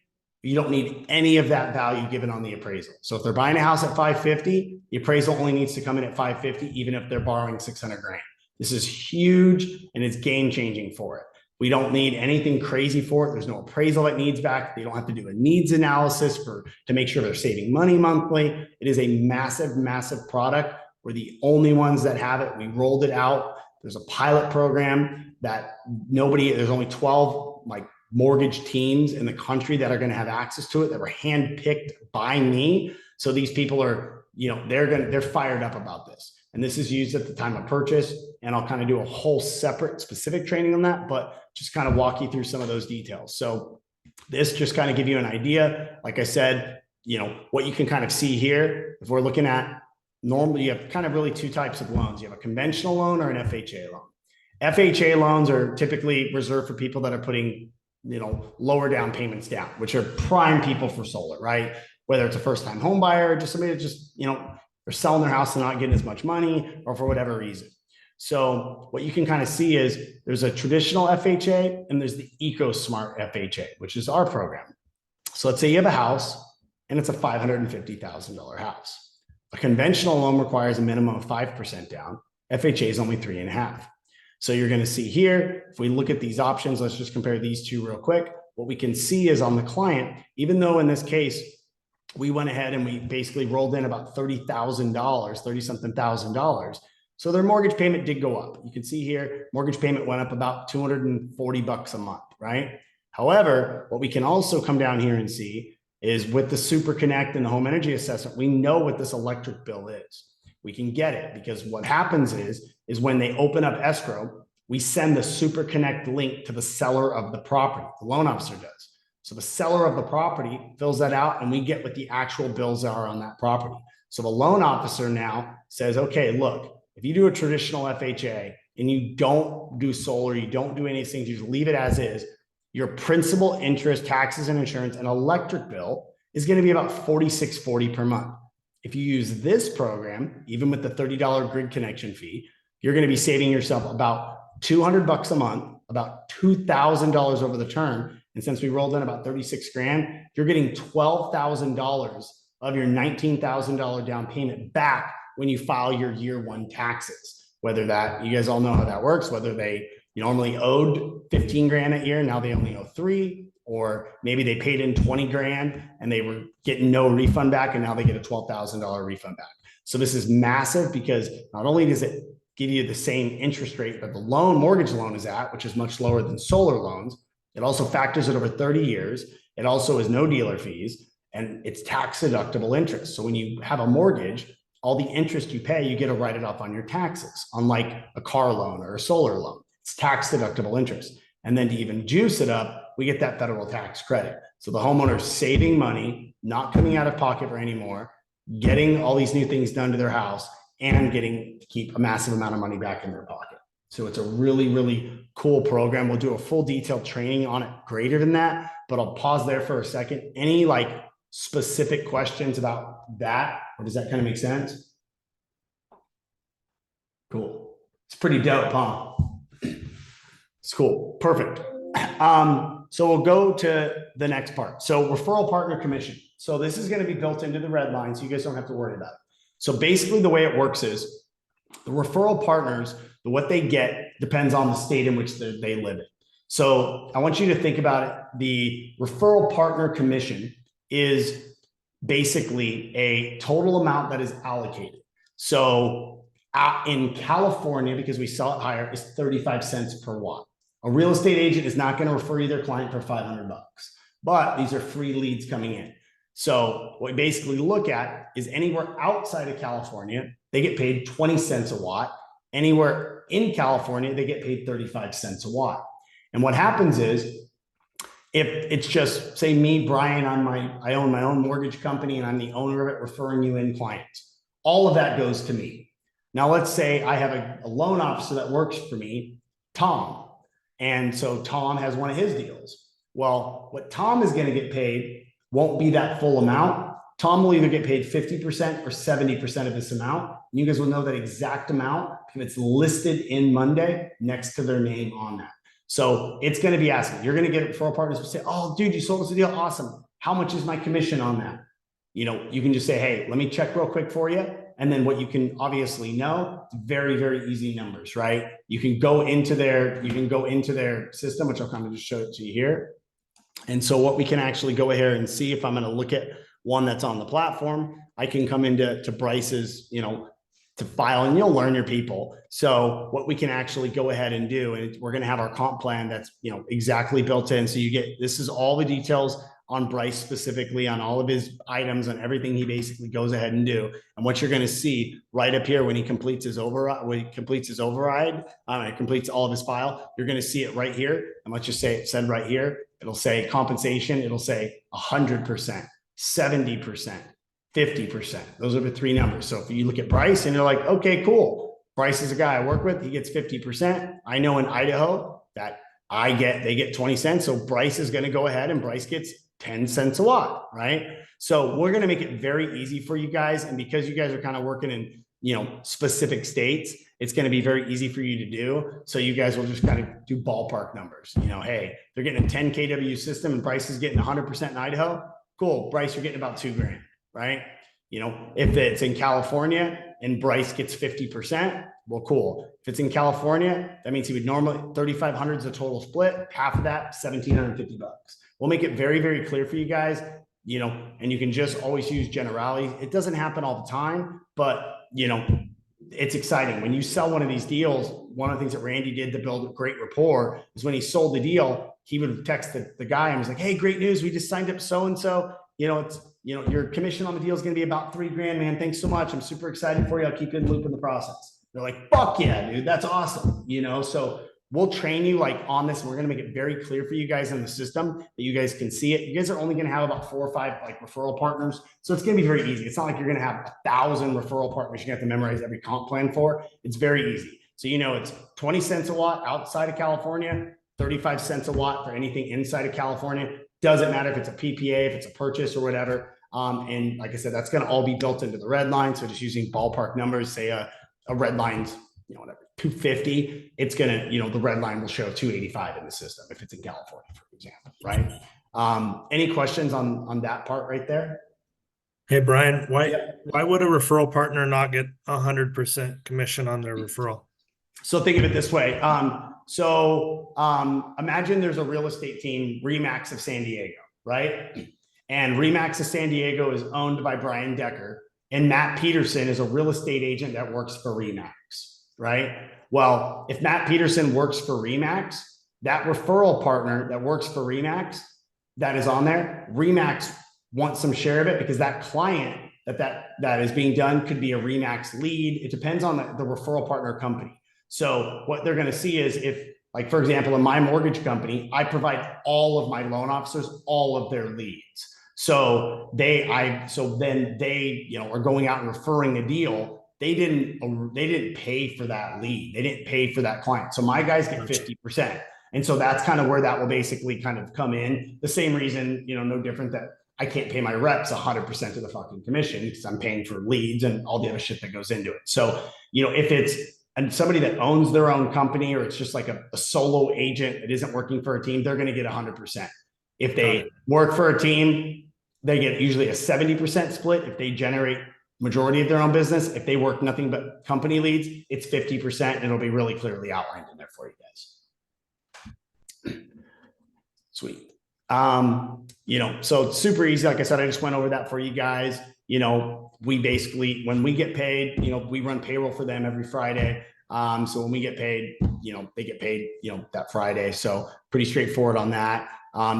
you don't need any of that value given on the appraisal. So if they're buying a house at 550, the appraisal only needs to come in at 550, even if they're borrowing 600 grand. This is huge, and it's game changing for it. We don't need anything crazy for it. There's no appraisal that needs back. They don't have to do a needs analysis to make sure they're saving money monthly. It is a massive, massive product. We're the only ones that have it. We rolled it out. There's a pilot program that there's only 12 mortgage teams in the country that are going to have access to it, that were handpicked by me. So these people are, they're fired up about this. And this is used at the time of purchase. And I'll kind of do a whole separate specific training on that, but just kind of walk you through some of those details. So this just kind of give you an idea. Like I said, what you can kind of see here, if we're looking at normally, you have kind of really two types of loans. You have a conventional loan or an FHA loan. FHA loans are typically reserved for people that are putting, lower down payments down, which are prime people for solar, right? Whether it's a first-time home buyer, or just somebody that just, they're selling their house and not getting as much money, or for whatever reason. So what you can kind of see is there's a traditional FHA and there's the EcoSmart FHA, which is our program. So let's say you have a house and it's a $550,000 house. A conventional loan requires a minimum of 5% down. FHA is only 3.5%. So you're going to see here, if we look at these options, let's just compare these two real quick. What we can see is on the client, even though in this case, we went ahead and we basically rolled in about $30,000, $30-something thousand. So their mortgage payment did go up. You can see here, mortgage payment went up about $240 a month, right? However, what we can also come down here and see is with the Super Connect and the home energy assessment, we know what this electric bill is. we can get it, because what happens is when they open up escrow, we send the Super Connect link to the seller of the property. The loan officer does. So the seller of the property fills that out, and we get what the actual bills are on that property. So the loan officer now says, okay, look, if you do a traditional FHA and you don't do solar, you don't do any of these things, you just leave it as is, your principal, interest, taxes, and insurance and electric bill is going to be about $46.40 per month. If you use this program, even with the $30 grid connection fee, you're going to be saving yourself about $200 a month, about $2,000 over the term. And since we rolled in about 36 grand, you're getting $12,000 of your $19,000 down payment back when you file your year one taxes. Whether that, you guys all know how that works, whether they normally owed 15 grand a year, now they only owe 3, or maybe they paid in 20 grand and they were getting no refund back, and now they get a $12,000 refund back. So this is massive, because not only does it give you the same interest rate that the mortgage loan is at, which is much lower than solar loans, it also factors it over 30 years. It also is no dealer fees, and it's tax deductible interest. So when you have a mortgage, all the interest you pay, you get to write it off on your taxes, unlike a car loan or a solar loan. It's tax deductible interest. And then to even juice it up, we get that federal tax credit. So the homeowner's saving money, not coming out of pocket for anymore, getting all these new things done to their house, and getting to keep a massive amount of money back in their pocket. So it's a really, really cool program. We'll do a full detailed training on it greater than that, but I'll pause there for a second. Any specific questions about that? Or does that kind of make sense? Cool. It's pretty dope, huh? It's cool. Perfect. So we'll go to the next part. So referral partner commission. So this is going to be built into the red line, so you guys don't have to worry about it. So basically the way it works is the referral partners, what they get depends on the state in which they live in. So I want you to think about it. The referral partner commission is basically a total amount that is allocated. So in California, because we sell it higher, is 35 cents per watt. A real estate agent is not going to refer you their client for $500, but these are free leads coming in. So what we basically look at is anywhere outside of California, they get paid 20 cents a watt. Anywhere in California, they get paid 35 cents a watt. And what happens is, if it's just, say me, Brian, I own my own mortgage company and I'm the owner of it, referring you in clients, all of that goes to me. Now, let's say I have a loan officer that works for me, Tom. And so Tom has one of his deals. Well, what Tom is going to get paid won't be that full amount. Tom will either get paid 50% or 70% of this amount. And you guys will know that exact amount if it's listed in Monday next to their name on that. So it's going to be asking, you're going to get referral partners who say, oh, dude, you sold us a deal. Awesome. How much is my commission on that? You can just say, hey, let me check real quick for you. And then what you can obviously know, very, very easy numbers, right? You can go into their system, which I'll kind of just show it to you here. And so what we can actually go ahead and see, if I'm going to look at one that's on the platform, I can come into Bryce's, to file, and you'll learn your people. So what we can actually go ahead and do, and we're going to have our comp plan that's, exactly built in. So this is all the details on Bryce specifically, on all of his items and everything he basically goes ahead and do. And what you're going to see right up here when he completes his override, completes all of his file, you're going to see it right here. And let's just say it said right here, it'll say compensation. It'll say 100%, 70%, 50%. Those are the 3 numbers. So if you look at Bryce and you're like, okay, cool. Bryce is a guy I work with. He gets 50%. I know in Idaho that they get 20 cents. So Bryce is going to go ahead and Bryce gets 10 cents a watt, right? So we're going to make it very easy for you guys. And because you guys are kind of working in, specific states, it's going to be very easy for you to do. So you guys will just kind of do ballpark numbers. Hey, they're getting a 10 kW system and Bryce is getting 100% in Idaho. Cool. Bryce, you're getting about $2 grand, right? If it's in California and Bryce gets 50%, well, cool. If it's in California, that means he would normally, 3,500 is a total split. Half of that, $1,750. We'll make it very, very clear for you guys, and you can just always use generalities. It doesn't happen all the time, but it's exciting. When you sell one of these deals, one of the things that Randy did to build great rapport is when he sold the deal, he would text the guy and was like, hey, great news. We just signed up so-and-so. your commission on the deal is going to be about $3,000, man. Thanks so much. I'm super excited for you. I'll keep you in the loop in the process. They're like, fuck yeah, dude. That's awesome. So we'll train you like on this. And we're going to make it very clear for you guys in the system that you guys can see it. You guys are only going to have about 4 or 5 like referral partners. So it's going to be very easy. It's not like you're going to have 1,000 referral partners you're going to have to memorize every comp plan for. It's very easy. So, it's 20 cents a watt outside of California, 35 cents a watt for anything inside of California. Doesn't matter if it's a PPA, if it's a purchase or whatever. And like I said, that's going to all be built into the red line. So just using ballpark numbers, say a red line's, whatever, 250, it's going to, the red line will show 285 in the system if it's in California, for example, right? Any questions on that part right there? Hey, Brian, why would a referral partner not get 100% commission on their referral? So think of it this way. Imagine there's a real estate team, Remax of San Diego, right? And Remax of San Diego is owned by Brian Decker, and Matt Peterson is a real estate agent that works for Remax, right? Well, if Matt Peterson works for Remax, that referral partner that works for Remax that is on there, Remax wants some share of it because that client that is being done could be a Remax lead. It depends on the referral partner company. So what they're going to see is if, like, for example, in my mortgage company, I provide all of my loan officers all of their leads. So then they are going out and referring a deal. They didn't pay for that lead. They didn't pay for that client. So my guys get 50%. And so that's kind of where that will basically kind of come in. The same reason, no different that I can't pay my reps 100% of the fucking commission because I'm paying for leads and all the other shit that goes into it. So, if it's somebody that owns their own company, or it's just like a solo agent that isn't working for a team, they're going to get 100%. If they work for a team, they get usually a 70% split. If they generate majority of their own business, if they work nothing but company leads, it's 50%, and it'll be really clearly outlined in there for you guys. Sweet. So it's super easy. Like I said, I just went over that for you guys. We basically, when we get paid, we run payroll for them every Friday. So when we get paid, they get paid, that Friday. So pretty straightforward on that.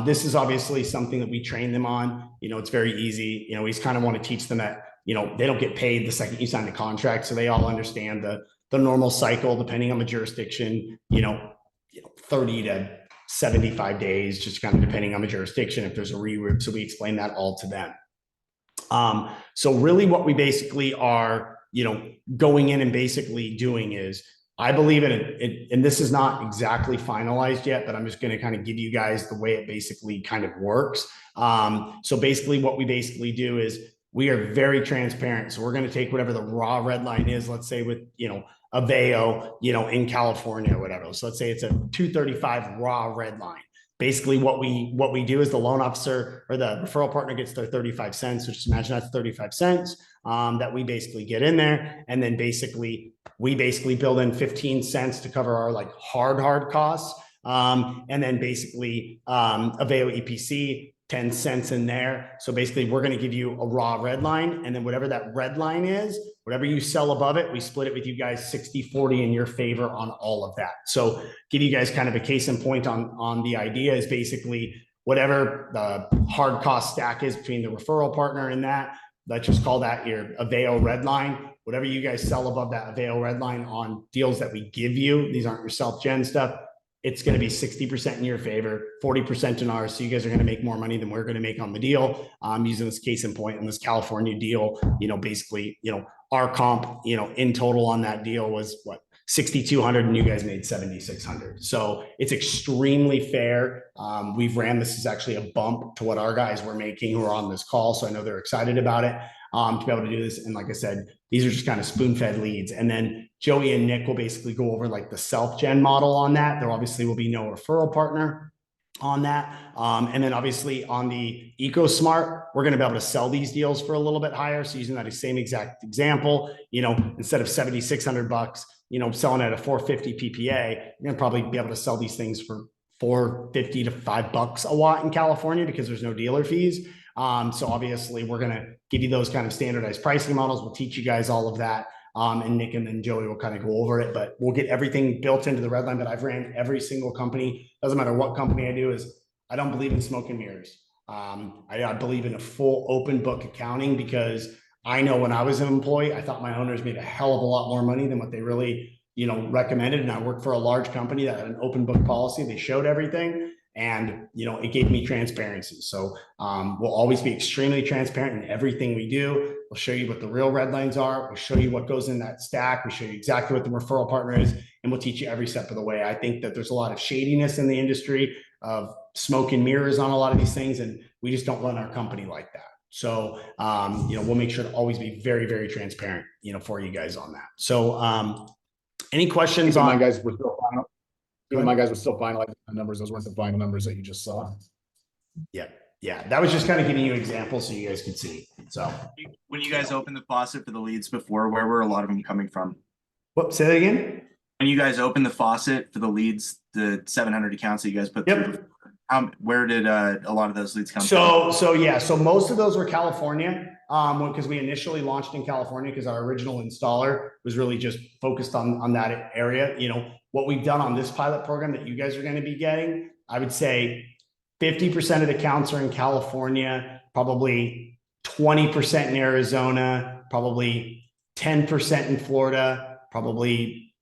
This is obviously something that we train them on. It's very easy. We just kind of want to teach them that, they don't get paid the second you sign the contract. So they all understand the normal cycle, depending on the jurisdiction, 30 to 75 days, just kind of depending on the jurisdiction, if there's a re-rip. So we explain that all to them. So really what we basically are, going in and basically doing is, I believe in it, and this is not exactly finalized yet, but I'm just going to kind of give you guys the way it basically kind of works. So basically what we basically do is we are very transparent. So we're going to take whatever the raw red line is, let's say with, Aveo, in California or whatever. So let's say it's a 235 raw red line. Basically what we do is the loan officer or the referral partner gets their 35 cents, which imagine that's 35 cents that we basically get in there. And then we build in 15 cents to cover our like hard costs. And then basically Aveo EPC, 10 cents in there. So basically we're going to give you a raw red line, and then whatever that red line is, whatever you sell above it, we split it with you guys 60-40 in your favor on all of that. So give you guys kind of a case in point on the idea is basically whatever the hard cost stack is between the referral partner and that, let's just call that your Aveo red line. Whatever you guys sell above that Aveo red line on deals that we give you, these aren't your self-gen stuff, it's going to be 60% in your favor, 40% in ours. So you guys are going to make more money than we're going to make on the deal. Using this case in point in this California deal, basically, our comp, in total on that deal was what, 6,200, and you guys made 7,600. So it's extremely fair. We've ran this is actually a bump to what our guys were making who are on this call. So I know they're excited about it to be able to do this. And like I said, these are just kind of spoon-fed leads. And then Joey and Nick will basically go over like the self-gen model on that. There obviously will be no referral partner on that. And then obviously on the EcoSmart, we're going to be able to sell these deals for a little bit higher. So using that same exact example, instead of $7,600, selling at a 450 PPA, you're going to probably be able to sell these things for $4.50 to $5 a watt in California because there's no dealer fees. So obviously we're going to give you those kind of standardized pricing models. We'll teach you guys all of that. And Nick and then Joey will kind of go over it, but we'll get everything built into the red line. But I've ran every single company. Doesn't matter what company I do, is I don't believe in smoke and mirrors. I believe in a full open book accounting because I know when I was an employee, I thought my owners made a hell of a lot more money than what they really, recommended. And I worked for a large company that had an open book policy. They showed everything. And, it gave me transparency. So we'll always be extremely transparent in everything we do. We'll show you what the real red lines are. We'll show you what goes in that stack. We show you exactly what the referral partner is, and we'll teach you every step of the way. I think that there's a lot of shadiness in the industry of smoke and mirrors on a lot of these things, and we just don't run our company like that. So, we'll make sure to always be very, very transparent, for you guys on that. So, any questions on? My guys were still final. My guys were still finalizing the numbers. Those weren't the final numbers that you just saw. Yeah. That was just kind of giving you examples so you guys could see. So, when you guys opened the faucet for the leads before, where were a lot of them coming from? Say that again. When you guys opened the faucet for the leads, the 700 accounts that you guys put through, where did a lot of those leads come from? So most of those were California, because we initially launched in California because our original installer was really just focused on that area. What we've done on this pilot program that you guys are going to be getting, I would say 50% of the counts are in California, probably 20% in Arizona, probably 10% in Florida, probably,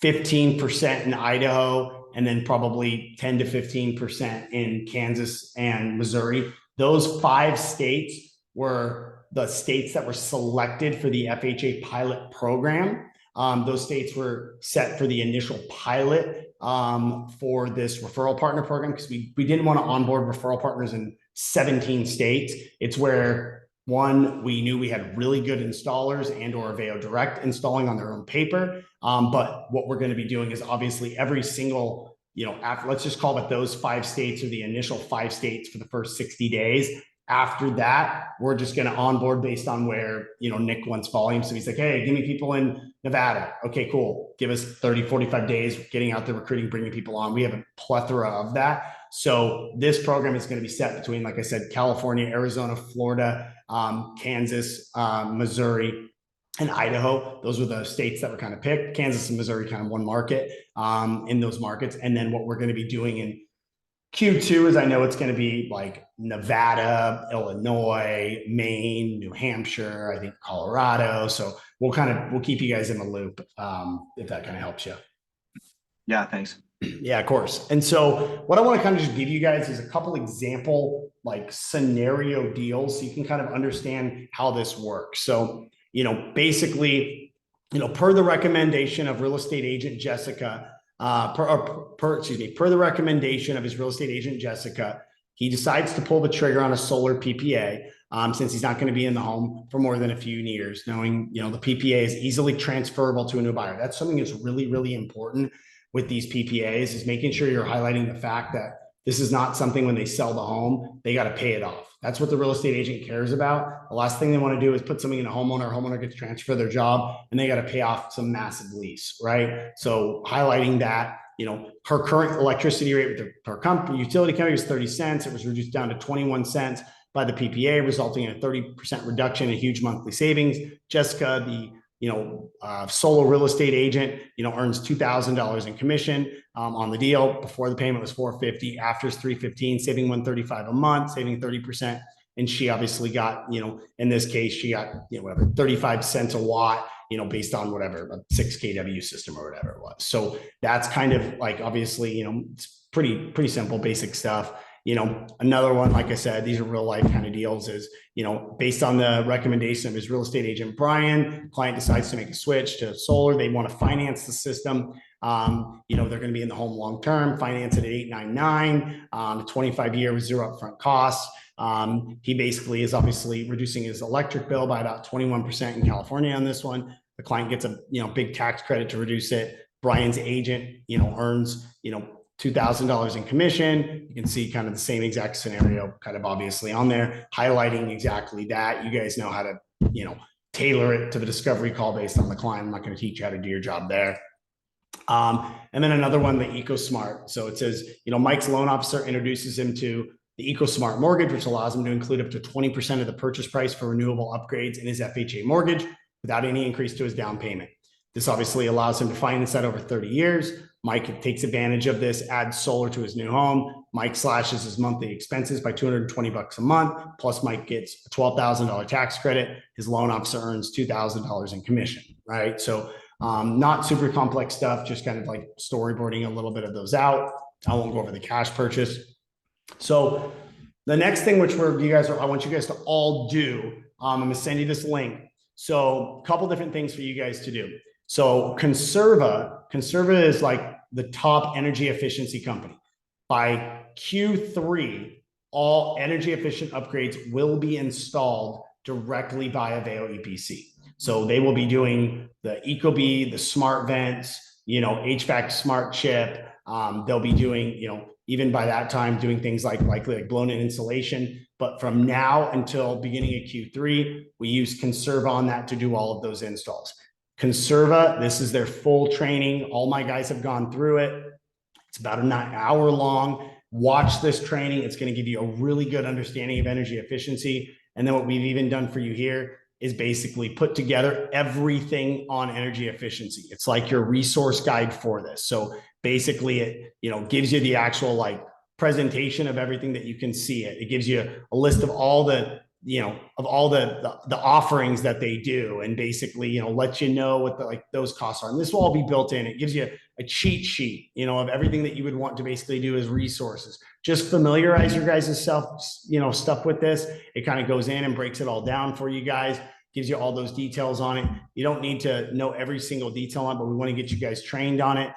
15% in Idaho, and then probably 10 to 15% in Kansas and Missouri. Those 5 states were the states that were selected for the FHA pilot program. Those states were set for the initial pilot for this referral partner program because we didn't want to onboard referral partners in 17 states. It's where, one, we knew we had really good installers and or Aveo Direct installing on their own paper. But what we're going to be doing is obviously every single, let's just call it those 5 states or the initial 5 states for the first 60 days. After that, we're just going to onboard based on where, Nick wants volume. So he's like, hey, give me people in Nevada. Okay, cool. Give us 30, 45 days getting out there, recruiting, bringing people on. We have a plethora of that. So this program is going to be set between, like I said, California, Arizona, Florida, Kansas, Missouri, and Idaho. Those were the states that were kind of picked. Kansas and Missouri, kind of one market in those markets. And then what we're going to be doing in Q2 is I know it's going to be like Nevada, Illinois, Maine, New Hampshire, I think Colorado. So we'll keep you guys in the loop if that kind of helps you. Yeah, thanks. Yeah, of course. And so what I want to kind of just give you guys is a couple example scenario deals so you can kind of understand how this works. So, basically, per the recommendation of real estate agent Jessica, per the recommendation of his real estate agent, Jessica, he decides to pull the trigger on a solar PPA since he's not going to be in the home for more than a few years, knowing, the PPA is easily transferable to a new buyer. That's something that's really, really important with these PPAs is making sure you're highlighting the fact that this is not something when they sell the home, they got to pay it off. That's what the real estate agent cares about. The last thing they want to do is put something in a homeowner gets to transfer their job and they got to pay off some massive lease, right? So highlighting that, her current electricity rate with her utility company was 30 cents. It was reduced down to 21 cents by the PPA, resulting in a 30% reduction in huge monthly savings. Jessica, the solo real estate agent, earns $2,000 in commission on the deal. Before the payment was $450, after is $315, saving $135 a month, saving 30%. And she obviously got, in this case, she got, 35 cents a watt, based on whatever, a 6 kW system or whatever it was. So that's kind of obviously, it's pretty simple, basic stuff. Another one, like I said, these are real life kind of deals is, based on the recommendation of his real estate agent, Brian, client decides to make a switch to solar. They want to finance the system. They're going to be in the home long-term, finance it at 899, a 25-year with 0 upfront costs. He basically is obviously reducing his electric bill by about 21% in California on this one. The client gets a, big tax credit to reduce it. Brian's agent, earns, $2,000 in commission. You can see kind of the same exact scenario kind of obviously on there, highlighting exactly that. You guys know how to, tailor it to the discovery call based on the client. I'm not going to teach you how to do your job there. And then another one, the EcoSmart. So it says, Mike's loan officer introduces him to the EcoSmart mortgage, which allows him to include up to 20% of the purchase price for renewable upgrades in his FHA mortgage without any increase to his down payment. This obviously allows him to finance that over 30 years. Mike takes advantage of this, adds solar to his new home. Mike slashes his monthly expenses by $220 a month. Plus Mike gets a $12,000 tax credit. His loan officer earns $2,000 in commission, right? So not super complex stuff, just kind of like storyboarding a little bit of those out. I won't go over the cash purchase. So the next thing, which I want you guys to all do, I'm going to send you this link. So a couple different things for you guys to do. So Conserva is like the top energy efficiency company. By Q3, all energy efficient upgrades will be installed directly via Veo EPC. So they will be doing the Ecobee, the smart vents, HVAC smart chip. They'll be doing, even by that time, doing things like blown-in insulation. But from now until beginning of Q3, we use Conserva on that to do all of those installs. Conserva, this is their full training. All my guys have gone through it. It's about an hour long. Watch this training. It's going to give you a really good understanding of energy efficiency. And then what we've even done for you here is basically put together everything on energy efficiency. It's like your resource guide for this. So basically it, gives you the actual presentation of everything that you can see it. It gives you a list of all the, the offerings that they do, and basically, let you know what those costs are. And this will all be built in. It gives you a cheat sheet, of everything that you would want to basically do as resources. Just familiarize your guys' stuff with this. It kind of goes in and breaks it all down for you guys, gives you all those details on it. You don't need to know every single detail on it, but we want to get you guys trained on it.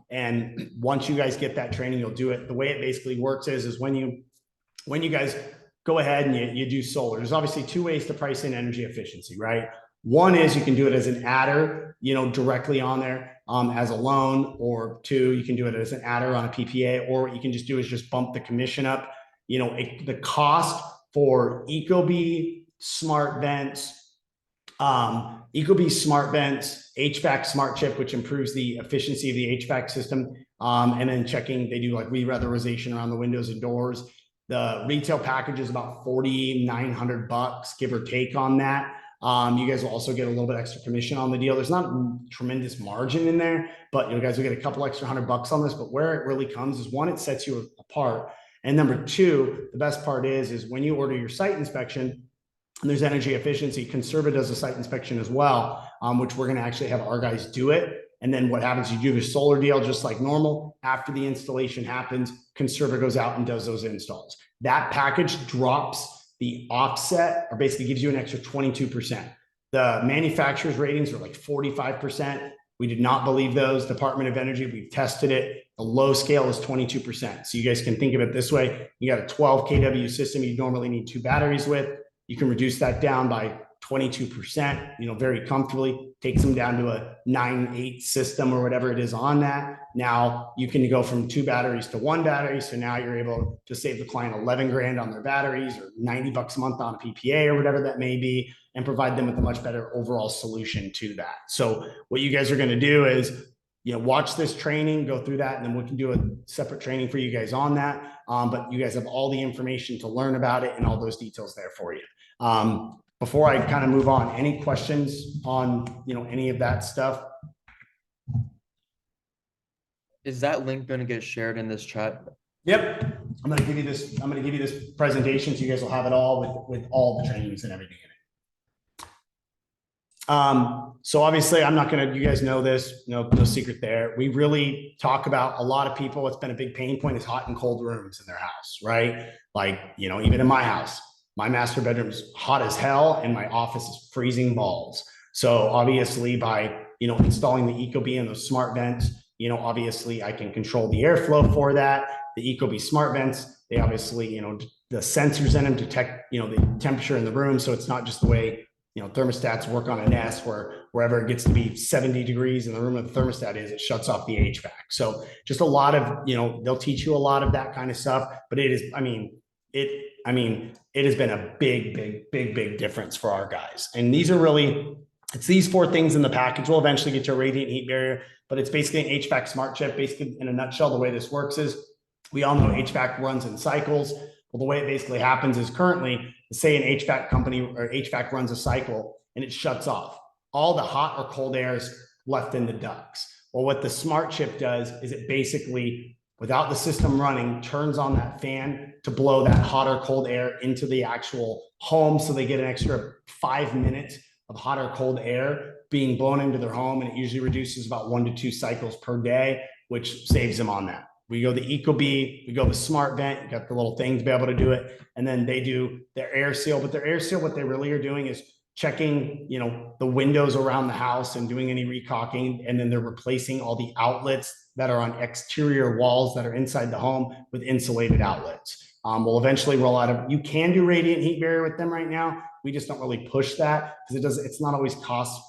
And once you guys get that training, you'll do it. The way it basically works is when you guys go ahead and you do solar, there's obviously two ways to price in energy efficiency, right? One is you can do it as an adder, directly on there as a loan, or two, you can do it as an adder on a PPA, or what you can just do is just bump the commission up. The cost for Ecobee smart vents, HVAC smart chip, which improves the efficiency of the HVAC system, and then they do re-weatherization around the windows and doors. The retail package is about $4,900, give or take on that. You guys will also get a little bit extra commission on the deal. There's not a tremendous margin in there, but you guys will get a couple extra $100 on this. But where it really comes is, one, it sets you apart. And number two, the best part is when you order your site inspection, and there's energy efficiency, Conserva does a site inspection as well, which we're going to actually have our guys do it. And then what happens, you do the solar deal just like normal. After the installation happens, Conserva goes out and does those installs. That package drops the offset, or basically gives you an extra 22%. The manufacturer's ratings are like 45%. We did not believe those. Department of Energy, we've tested it. The low scale is 22%. So you guys can think of it this way. You got a 12 kW system you normally need 2 batteries with. You can reduce that down by 22%, very comfortably. Takes them down to a 9-8 system or whatever it is on that. Now you can go from 2 batteries to 1 battery. So now you're able to save the client 11 grand on their batteries, or $90 a month on a PPA, or whatever that may be, and provide them with a much better overall solution to that. So what you guys are going to do is, watch this training, go through that, and then we can do a separate training for you guys on that. But you guys have all the information to learn about it and all those details there for you. Before I kind of move on, any questions on, any of that stuff? Is that link going to get shared in this chat? Yep. I'm going to give you this presentation, so you guys will have it all with all the trainings and everything in it. So obviously I'm not going to, you guys know this, no secret there. We really talk about, a lot of people, it's been a big pain point, is hot and cold rooms in their house, right? Even in my house, my master bedroom is hot as hell and my office is freezing balls. So obviously by, installing the Ecobee and those smart vents, obviously I can control the airflow for that. The Ecobee smart vents, they obviously, the sensors in them detect, the temperature in the room. So it's not just the way, thermostats work on an S, where wherever it gets to be 70 degrees in the room where the thermostat is, it shuts off the HVAC. So just a lot of, they'll teach you a lot of that kind of stuff, but it is, it has been a big difference for our guys. And these are really, it's these 4 things in the package. We'll eventually get to a radiant heat barrier, but it's basically an HVAC smart chip. Basically, in a nutshell, the way this works is, we all know HVAC runs in cycles. Well, the way it basically happens is, currently, say an HVAC company or HVAC runs a cycle and it shuts off. All the hot or cold air is left in the ducts. Well, what the smart chip does is it basically, without the system running, turns on that fan to blow that hot or cold air into the actual home. So they get an extra 5 minutes of hot or cold air being blown into their home. And it usually reduces about 1 to 2 cycles per day, which saves them on that. We go the Ecobee, we go the smart vent, you got the little thing to be able to do it. And then they do their air seal, but their air seal, what they really are doing is checking, you know, the windows around the house and doing any recaulking. And then they're replacing all the outlets that are on exterior walls that are inside the home with insulated outlets. We'll eventually roll out of, you can do radiant heat barrier with them right now. We just don't really push that because it's not always cost,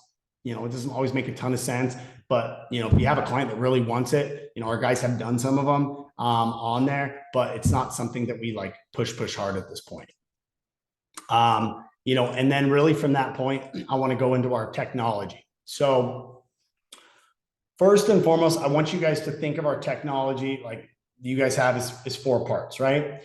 you know, it doesn't always make a ton of sense. But, you know, if you have a client that really wants it, you know, our guys have done some of them on there, but it's not something that we like push hard at this point. You know, and then really from that point, I want to go into our technology. So first and foremost, I want you guys to think of our technology like you guys have is 4 parts, right?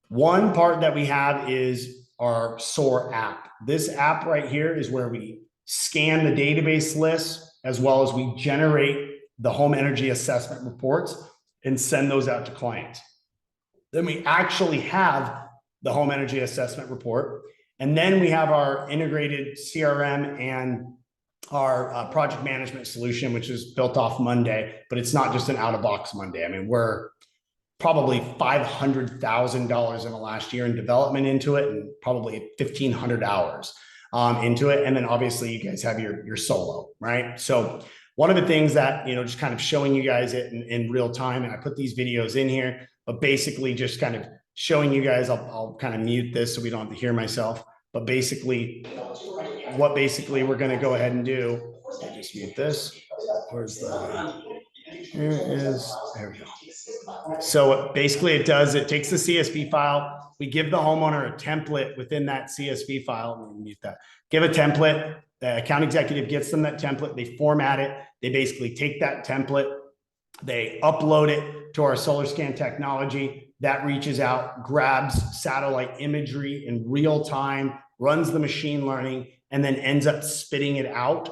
One part that we have is our SOAR app. This app right here is where we scan the database list as well as we generate the home energy assessment reports and send those out to clients. Then we actually have the home energy assessment report. And then we have our integrated CRM and our project management solution, which is built off Monday, but it's not just an out-of-box Monday. I mean, we're probably $500,000 in the last year in development into it and probably 1,500 hours into it. And then obviously you guys have your solo, right? So one of the things that, you know, just kind of showing you guys it in real time, and I put these videos in here, but basically just kind of showing you guys, I'll kind of mute this so we don't have to hear myself, but basically what we're going to go ahead and do, I'll just mute this. Where's the, here it is, there we go. So basically it does, it takes the CSV file. We give the homeowner a template within that CSV file. Let me mute that. Give a template. The account executive gets them that template. They format it. They basically take that template. They upload it to our Solar Scan technology that reaches out, grabs satellite imagery in real time, runs the machine learning, and then ends up spitting it out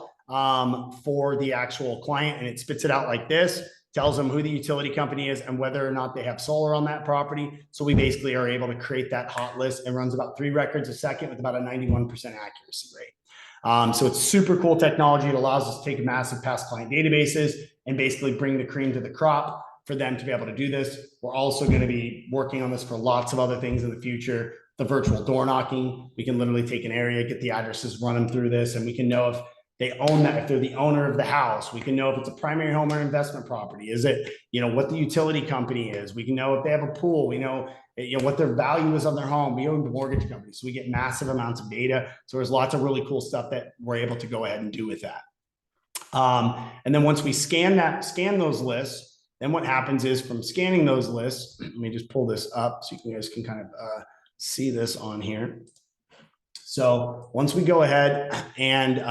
for the actual client. And it spits it out like this. Tells them who the utility company is and whether or not they have solar on that property. So we basically are able to create that hot list and runs about 3 records a second with about a 91% accuracy rate. So it's super cool technology. It allows us to take massive past client databases and basically bring the cream to the crop for them to be able to do this. We're also going to be working on this for lots of other things in the future. The virtual door knocking, we can literally take an area, get the addresses, run them through this, and we can know if they own that, if they're the owner of the house. We can know if it's a primary home or investment property. Is it, you know, what the utility company is. We can know if they have a pool. We know, you know, what their value is on their home. We own the mortgage company, so we get massive amounts of data. So there's lots of really cool stuff that we're able to go ahead and do with that. And then once we scan those lists, then what happens is from scanning those lists, let me just pull this up so you guys can kind of see this on here. So once we go ahead and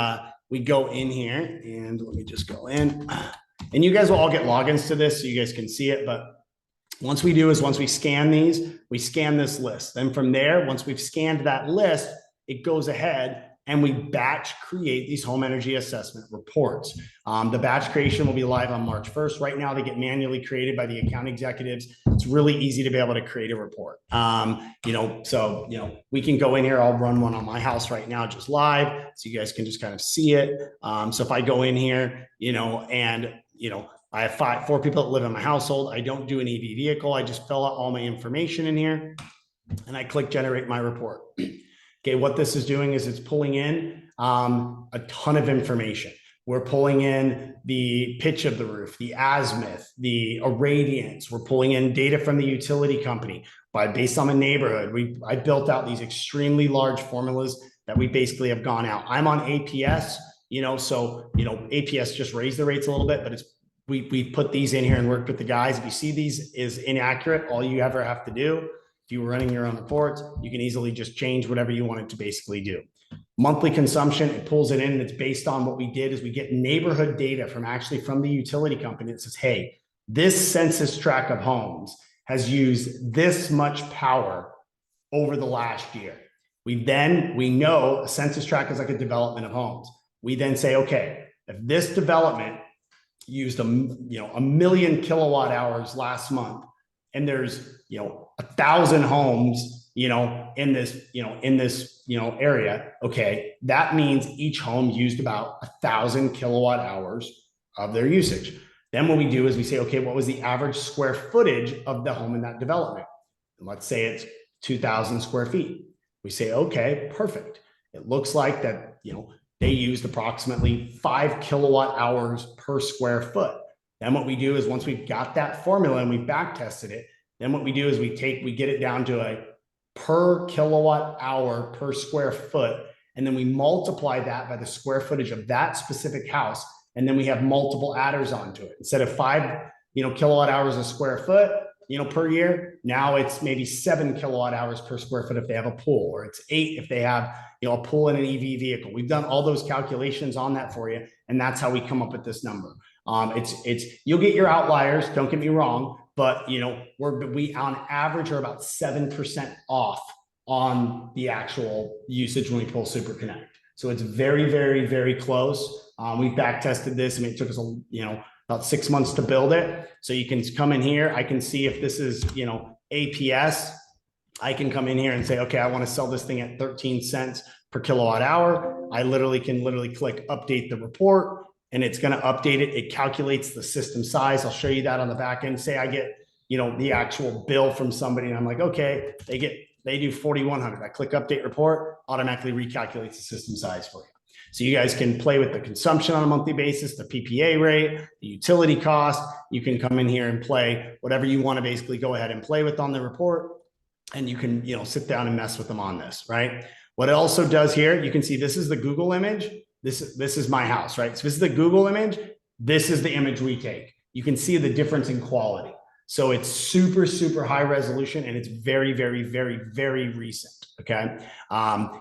we go in here, and let me just go in, and you guys will all get logins to this so you guys can see it. But once we scan these, we scan this list. Then from there, once we've scanned that list, it goes ahead and we batch create these home energy assessment reports. The batch creation will be live on March 1st. Right now, they get manually created by the account executives. It's really easy to be able to create a report. You know, so, you know, we can go in here. I'll run one on my house right now, just live, so you guys can just kind of see it. So if I go in here, you know, and, you know, I have 4 people that live in my household. I don't do an EV vehicle. I just fill out all my information in here and I click generate my report. Okay, what this is doing is it's pulling in a ton of information. We're pulling in the pitch of the roof, the azimuth, the irradiance. We're pulling in data from the utility company based on the neighborhood. I built out these extremely large formulas that we basically have gone out. I'm on APS, you know, so, you know, APS just raised the rates a little bit, but we put these in here and worked with the guys. If you see these is inaccurate, all you ever have to do, if you were running your own reports, you can easily just change whatever you want it to basically do. Monthly consumption, it pulls it in, and it's based on what we did is we get neighborhood data from the utility company that says, hey, this census tract of homes has used this much power over the last year. We know a census tract is like a development of homes. We then say, okay, if this development used a 1,000,000 kilowatt hours last month, and there's 1,000 homes in this area, okay, that means each home used about 1,000 kilowatt hours of their usage. Then what we do is we say, okay, what was the average square footage of the home in that development? And let's say it's 2,000 square feet. We say, okay, perfect. It looks like that, they used approximately 5 kilowatt hours per square foot. Then what we do is once we've got that formula and we've back tested it, then what we do is we get it down to a per kilowatt hour per square foot. And then we multiply that by the square footage of that specific house. And then we have multiple adders onto it. Instead of 5, kilowatt hours a square foot, per year, now it's maybe 7 kilowatt hours per square foot if they have a pool, or it's 8 if they have, a pool and an EV vehicle. We've done all those calculations on that for you. And that's how we come up with this number. You'll get your outliers, don't get me wrong, but we on average are about 7% off on the actual usage when we pull Super Connect. So it's very, very, very close. We've back tested this. I mean, it took us about 6 months to build it. So you can come in here. I can see if this is, APS. I can come in here and say, okay, I want to sell this thing at 13 cents per kilowatt hour. I can click update the report, and it's going to update it. It calculates the system size. I'll show you that on the back end. Say I get, the actual bill from somebody, and I'm like, okay, they do 4,100. I click update report, automatically recalculates the system size for you. So you guys can play with the consumption on a monthly basis, the PPA rate, the utility cost. You can come in here and play whatever you want to basically go ahead and play with on the report. And you can, sit down and mess with them on this, right? What it also does here, you can see this is the Google image. This is my house, right? So this is the Google image. This is the image we take. You can see the difference in quality. So it's super, super high resolution, and it's very, very, very, very recent. Okay.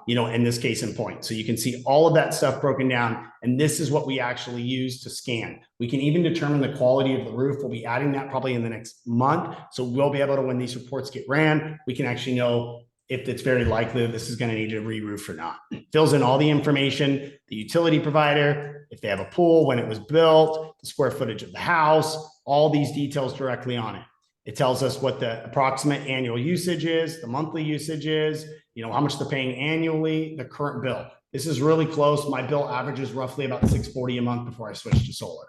In this case in point. So you can see all of that stuff broken down. And this is what we actually use to scan. We can even determine the quality of the roof. We'll be adding that probably in the next month. So we'll be able to, when these reports get ran, we can actually know if it's very likely that this is going to need a re-roof or not. It fills in all the information, the utility provider, if they have a pool, when it was built, the square footage of the house, all these details directly on it. It tells us what the approximate annual usage is, the monthly usage is, how much they're paying annually, the current bill. This is really close. My bill averages roughly about $640 a month before I switch to solar.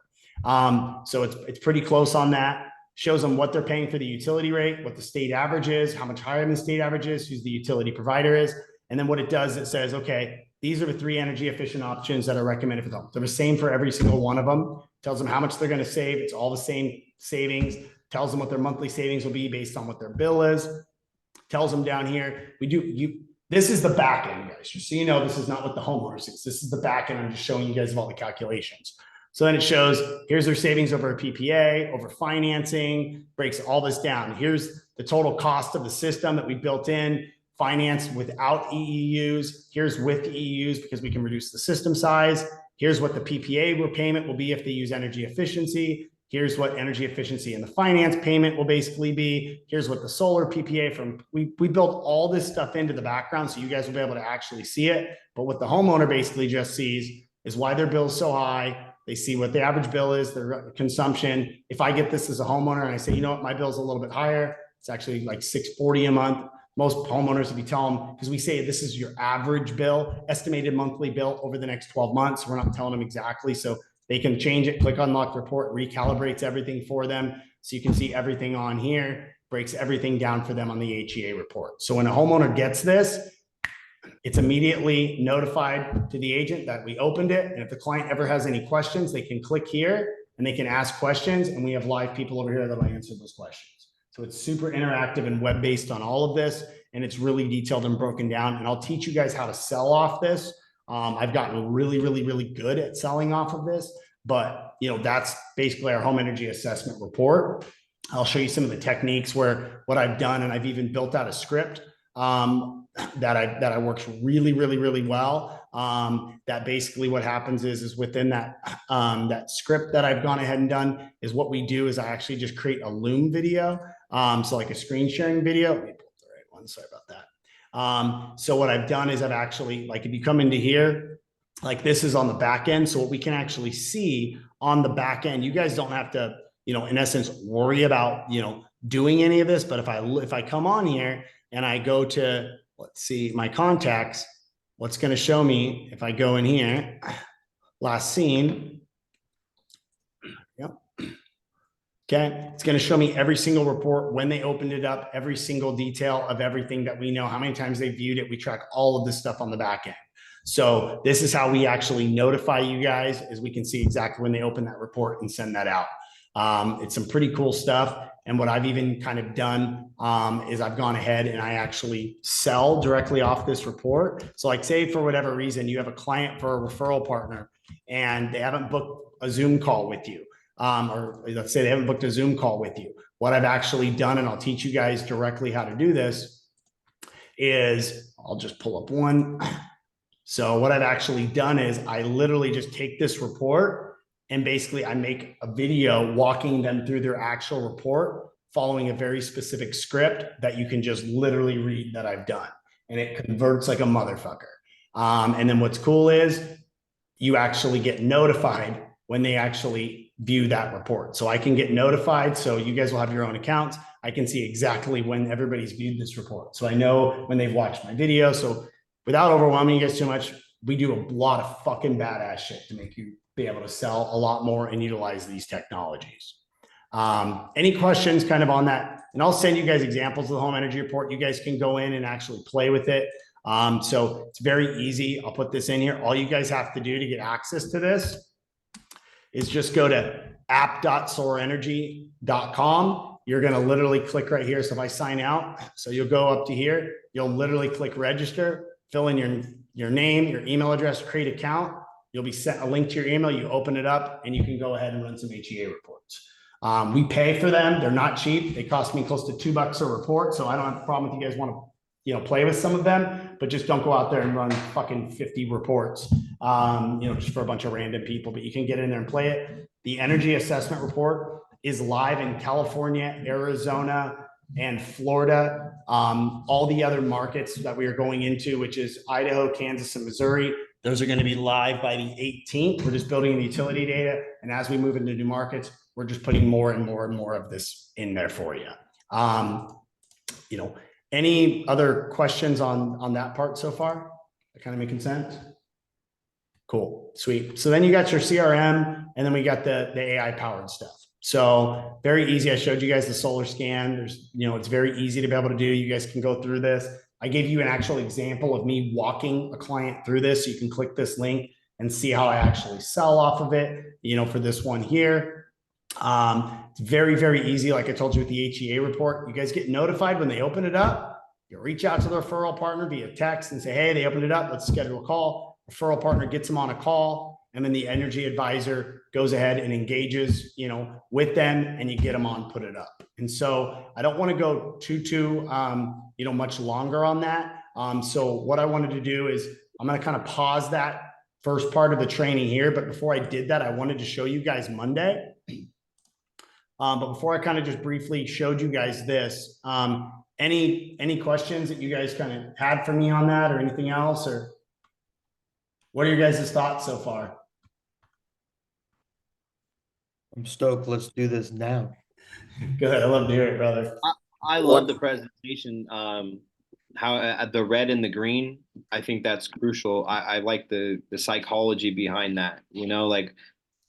So it's pretty close on that. Shows them what they're paying for the utility rate, what the state average is, how much higher than the state average is, who the utility provider is. And then what it does, it says, okay, these are the 3 energy efficient options that are recommended for them. They're the same for every single one of them. Tells them how much they're going to save. It's all the same savings. Tells them what their monthly savings will be based on what their bill is. Tells them down here, this is the back end, guys. Just so you know, this is not what the homeowner sees. This is the back end. I'm just showing you guys all the calculations. So then it shows, here's their savings over a PPA, over financing, breaks all this down. Here's the total cost of the system that we built in, financed without EEUs. Here's with EEUs because we can reduce the system size. Here's what the PPA repayment will be if they use energy efficiency. Here's what energy efficiency and the finance payment will basically be. Here's what the solar PPA from, we built all this stuff into the background so you guys will be able to actually see it. But what the homeowner basically just sees is why their bill is so high. They see what the average bill is, their consumption. If I get this as a homeowner and I say, my bill's a little bit higher, it's actually like $640 a month. Most homeowners, if you tell them, because we say this is your average bill, estimated monthly bill over the next 12 months. We're not telling them exactly. So they can change it, click unlock report, recalibrates everything for them. So you can see everything on here, breaks everything down for them on the HEA report. So when a homeowner gets this, it's immediately notified to the agent that we opened it. And if the client ever has any questions, they can click here and they can ask questions. And we have live people over here that'll answer those questions. So it's super interactive and web-based on all of this. And it's really detailed and broken down. And I'll teach you guys how to sell off this. I've gotten really, really, really good at selling off of this, but that's basically our home energy assessment report. I'll show you some of the techniques where what I've done, and I've even built out a script that works really, really, really well. That basically what happens is within that that script that I've gone ahead and done is what we do is I actually just create a Loom video. So like a screen sharing video. Let me pull up the right one. Sorry about that. So what I've done is I've actually, like if you come into here, like this is on the back end. So what we can actually see on the back end, you guys don't have to, in essence, worry about, doing any of this. But if I come on here and I go to, let's see, my contacts, what's going to show me if I go in here, last seen. Yep. Okay. It's going to show me every single report, when they opened it up, every single detail of everything that we know, how many times they viewed it. We track all of this stuff on the back end. So this is how we actually notify you guys, as we can see exactly when they open that report and send that out. It's some pretty cool stuff. And what I've even kind of done is I've gone ahead and I actually sell directly off this report. So like say for whatever reason, you have a client for a referral partner and they haven't booked a Zoom call with you. Or let's say they haven't booked a Zoom call with you. What I've actually done, and I'll teach you guys directly how to do this, is I'll just pull up one. So what I've actually done is I literally just take this report and basically I make a video walking them through their actual report, following a very specific script that you can just literally read that I've done. And it converts like a motherfucker. And then what's cool is you actually get notified when they actually view that report. So I can get notified. So you guys will have your own accounts. I can see exactly when everybody's viewed this report. So I know when they've watched my video. So without overwhelming you guys too much, we do a lot of fucking badass shit to make you be able to sell a lot more and utilize these technologies. Any questions kind of on that? And I'll send you guys examples of the home energy report. You guys can go in and actually play with it. So it's very easy. I'll put this in here. All you guys have to do to get access to this is just go to app.soarenergy.com. You're going to literally click right here. So if I sign out, so you'll go up to here, you'll literally click register, fill in your name, your email address, create account. You'll be sent a link to your email. You open it up and you can go ahead and run some HEA reports. We pay for them. They're not cheap. They cost me close to $2 a report. So I don't have a problem if you guys want to, play with some of them, but just don't go out there and run fucking 50 reports, just for a bunch of random people, but you can get in there and play it. The energy assessment report is live in California, Arizona, and Florida. All the other markets that we are going into, which is Idaho, Kansas, and Missouri, those are going to be live by the 18th. We're just building the utility data. And as we move into new markets, we're just putting more and more and more of this in there for you. Any other questions on that part so far? That kind of making sense? Cool, sweet. So then you got your CRM, and then we got the AI powered stuff. So very easy. I showed you guys the solar scan. There's, it's very easy to be able to do. You guys can go through this. I gave you an actual example of me walking a client through this. So you can click this link and see how I actually sell off of it, for this one here. It's very, very easy. Like I told you with the HEA report, you guys get notified when they open it up. You reach out to the referral partner via text and say, hey, they opened it up. Let's schedule a call. Referral partner gets them on a call. And then the energy advisor goes ahead and engages, with them, and you get them on, put it up. And so I don't want to go too much longer on that. So what I wanted to do is I'm going to kind of pause that first part of the training here. But before I did that, I wanted to show you guys Monday. But before I kind of just briefly showed you guys this, any questions that you guys kind of had for me on that or anything else, or what are your guys' thoughts so far? I'm stoked. Let's do this now. Good. I love to hear it, brother. I love the presentation. How the red and the green, I think that's crucial. I like the psychology behind that, like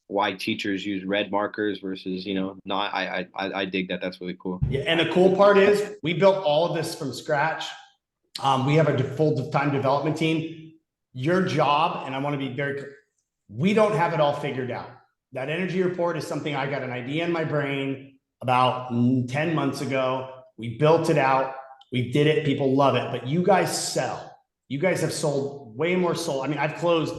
why teachers use red markers versus, not. I dig that. That's really cool. Yeah. And the cool part is we built all of this from scratch. We have a full-time development team. Your job, and I want to be very clear, we don't have it all figured out. That energy report is something I got an idea in my brain about 10 months ago. We built it out. We did it. People love it. But you guys sell. You guys have sold way more solar. I mean, I've closed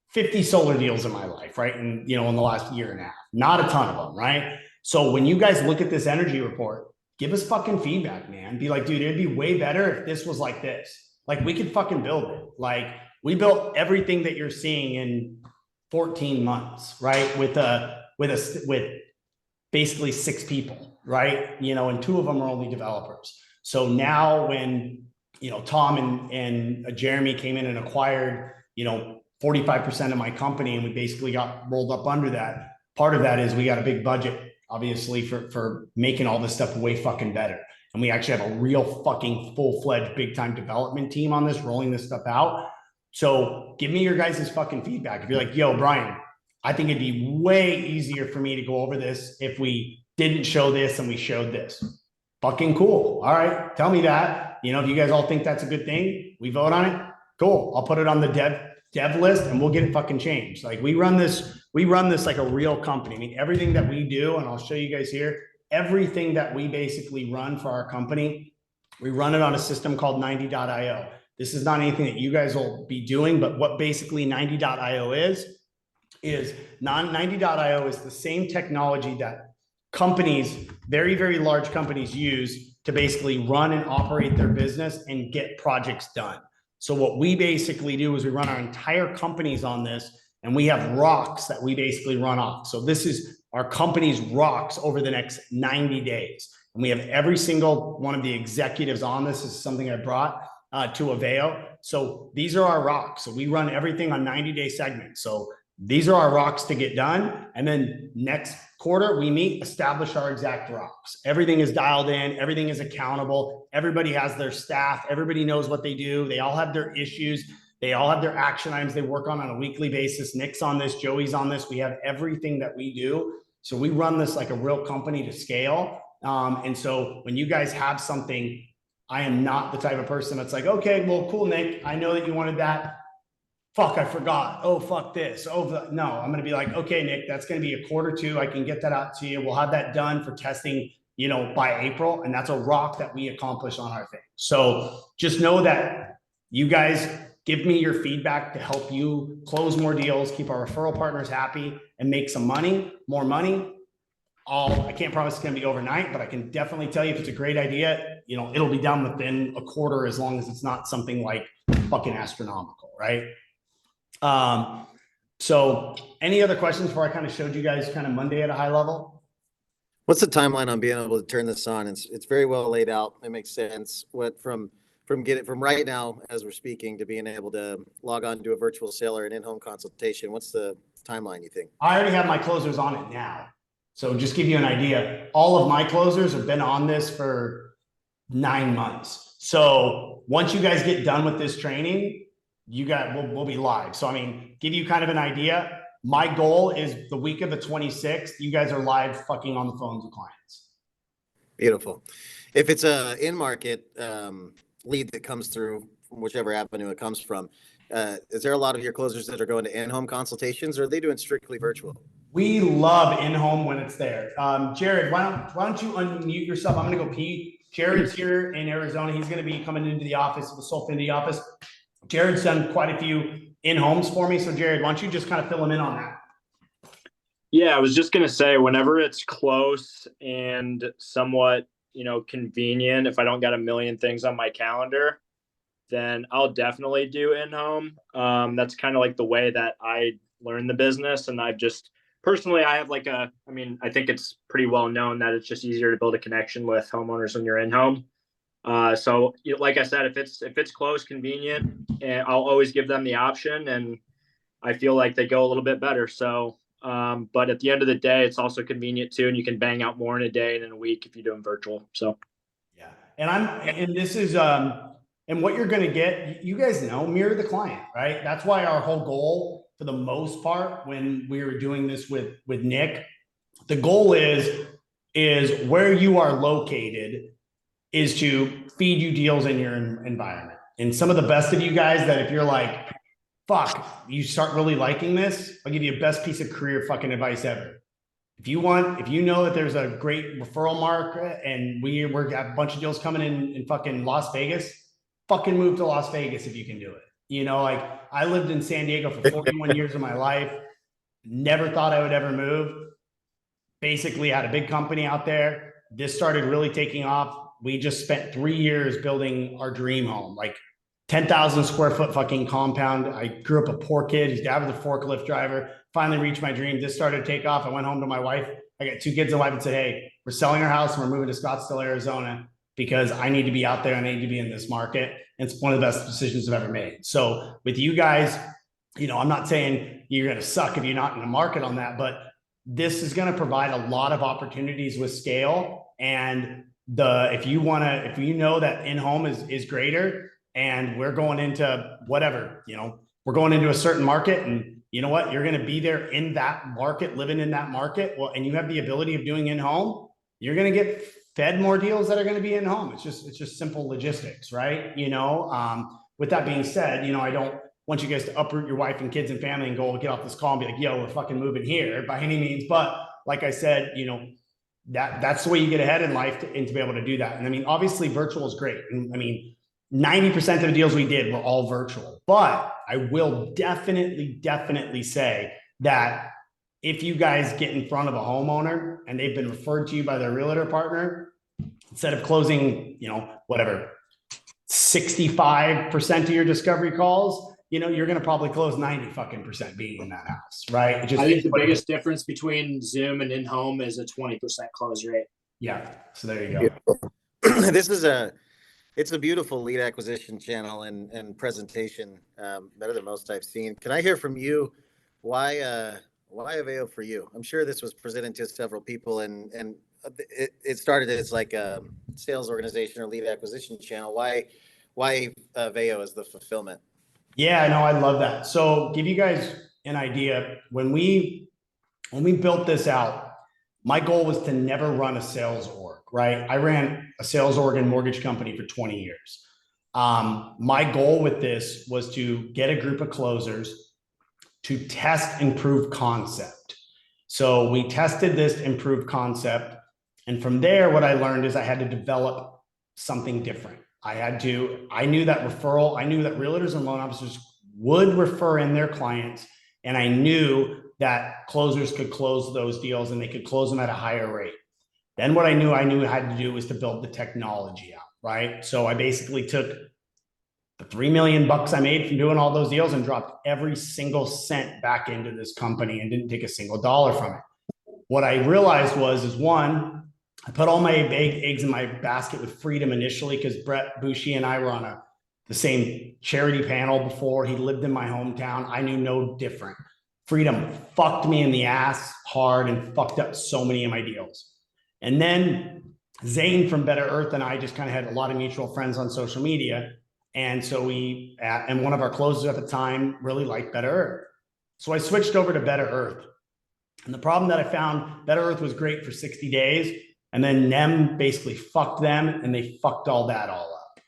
50 solar deals in my life, right? And, in the last year and a half, not a ton of them, right? So when you guys look at this energy report, give us fucking feedback, man. Be like, dude, it'd be way better if this was like this. Like, we could fucking build it. Like, we built everything that you're seeing in 14 months, right? With basically 6 people, right? And 2 of them are only developers. So now when, Tom and Jeremy came in and acquired, 45% of my company, and we basically got rolled up under that. Part of that is we got a big budget, obviously, for making all this stuff way fucking better. And we actually have a real fucking full-fledged big time development team on this, rolling this stuff out. So give me your guys' fucking feedback. If you're like, yo, Brian, I think it'd be way easier for me to go over this if we didn't show this and we showed this. Fucking cool. All right. Tell me that. You know, if you guys all think that's a good thing, we vote on it. Cool. I'll put it on the dev list and we'll get it fucking changed. Like we run this like a real company. I mean, everything that we do, and I'll show you guys here, everything that we basically run for our company, we run it on a system called 90.io. This is not anything that you guys will be doing, but what basically 90.io is 90.io is the same technology that companies, very, very large companies use to basically run and operate their business and get projects done. So what we basically do is we run our entire companies on this, and we have rocks that we basically run off. So this is our company's rocks over the next 90 days. And we have every single one of the executives on this. This is something I brought to Aveo. So these are our rocks. So we run everything on 90-day segments. So these are our rocks to get done. And then next quarter, we meet, establish our exact rocks. Everything is dialed in. Everything is accountable. Everybody has their staff. Everybody knows what they do. They all have their issues. They all have their action items they work on a weekly basis. Nick's on this. Joey's on this. We have everything that we do. So we run this like a real company to scale. And so when you guys have something, I am not the type of person that's like, okay, well, cool, Nick. I know that you wanted that. Fuck, I forgot. Oh, fuck this. Oh, no, I'm going to be like, okay, Nick, that's going to be a quarter two. I can get that out to you. We'll have that done for testing, you know, by April. And that's a rock that we accomplish on our thing. So just know that you guys give me your feedback to help you close more deals, keep our referral partners happy, and make some money, more money. I can't promise it's going to be overnight, but I can definitely tell you if it's a great idea, you know, it'll be done within a quarter, as long as it's not something like fucking astronomical, right? So any other questions before I kind of showed you guys kind of Monday at a high level? What's the timeline on being able to turn this on? It's very well laid out. It makes sense. What from right now as we're speaking to being able to log on to a virtual sale or an in-home consultation, what's the timeline you think? I already have my closers on it now. So just give you an idea, all of my closers have been on this for 9 months. So once you guys get done with this training, we'll be live. So I mean, give you kind of an idea. My goal is the week of the 26th, you guys are live fucking on the phones with clients. Beautiful. If it's a in-market lead that comes through from whichever avenue it comes from, is there a lot of your closers that are going to in-home consultations, or are they doing strictly virtual? We love in-home when it's there. Jared, why don't you unmute yourself? I'm going to go pee. Jared's here in Arizona. He's going to be coming into the office, the Soulfinity office. Jared's done quite a few in-homes for me. So Jared, why don't you just kind of fill him in on that? Yeah, I was just going to say, whenever it's close and somewhat, you know, convenient, if I don't got a million things on my calendar, then I'll definitely do in-home. That's kind of like the way that I learned the business. And I've just, personally, I have I think it's pretty well known that it's just easier to build a connection with homeowners when you're in-home. So like I said, if it's close, convenient, and I'll always give them the option, and I feel like they go a little bit better. So, but at the end of the day, it's also convenient too. And you can bang out more in a day and in a week if you're doing virtual. So, yeah. And this is, and what you're going to get, you guys know, mirror the client, right? That's why our whole goal, for the most part, when we were doing this with Nick, the goal is where you are located is to feed you deals in your environment. And some of the best of you guys that if you're like, fuck, you start really liking this, I'll give you a best piece of career fucking advice ever. If you know that there's a great referral market and we have a bunch of deals coming in fucking Las Vegas, fucking move to Las Vegas if you can do it. You know, like I lived in San Diego for 41 years of my life. Never thought I would ever move. Basically had a big company out there. This started really taking off. We just spent 3 years building our dream home, like 10,000 square foot fucking compound. I grew up a poor kid. His dad was a forklift driver. Finally reached my dream. This started to take off. I went home to my wife. I got 2 kids and wife and said, hey, we're selling our house and we're moving to Scottsdale, Arizona, because I need to be out there and I need to be in this market. And it's one of the best decisions I've ever made. So with you guys, I'm not saying you're going to suck if you're not in the market on that, but this is going to provide a lot of opportunities with scale. And if you know that in-home is greater, and we're going into whatever, we're going into a certain market, and you know what, you're going to be there in that market, living in that market. Well, and you have the ability of doing in-home, you're going to get fed more deals that are going to be in-home. It's just simple logistics, right? With that being said, I don't want you guys to uproot your wife and kids and family and go get off this call and be like, yo, we're fucking moving here by any means. But like I said, that's the way you get ahead in life and to be able to do that. And I mean, obviously virtual is great. And I mean, 90% of the deals we did were all virtual, but I will definitely say that if you guys get in front of a homeowner and they've been referred to you by their realtor partner, instead of closing, whatever, 65% of your discovery calls, you're going to probably close 90% being in that house, right? I think the biggest difference between Zoom and in-home is a 20% close rate. Yeah. So there you go. It's a beautiful lead acquisition channel and presentation, better than most I've seen. Can I hear from you? Why Aveo for you? I'm sure this was presented to several people, and it started as like a sales organization or lead acquisition channel. Why Aveo as the fulfillment? Yeah, no, I love that. So give you guys an idea. When we built this out, my goal was to never run a sales org, right? I ran a sales org and mortgage company for 20 years. My goal with this was to get a group of closers to test and prove concept. So we tested this improved concept. And from there, what I learned is I had to develop something different. I knew that realtors and loan officers would refer in their clients. And I knew that closers could close those deals and they could close them at a higher rate. Then what I knew I had to do was to build the technology out, right? So I basically took the $3 million I made from doing all those deals and dropped every single cent back into this company and didn't take a single dollar from it. What I realized is one, I put all my eggs in my basket with Freedom initially because Brett Bushy and I were on the same charity panel before. He lived in my hometown. I knew no different. Freedom fucked me in the ass hard and fucked up so many of my deals. And then Zane from Better Earth and I just kind of had a lot of mutual friends on social media. And so and one of our closers at the time really liked Better Earth. So I switched over to Better Earth. And the problem that I found, Better Earth was great for 60 days. And then NEM basically fucked them and they fucked all that all up.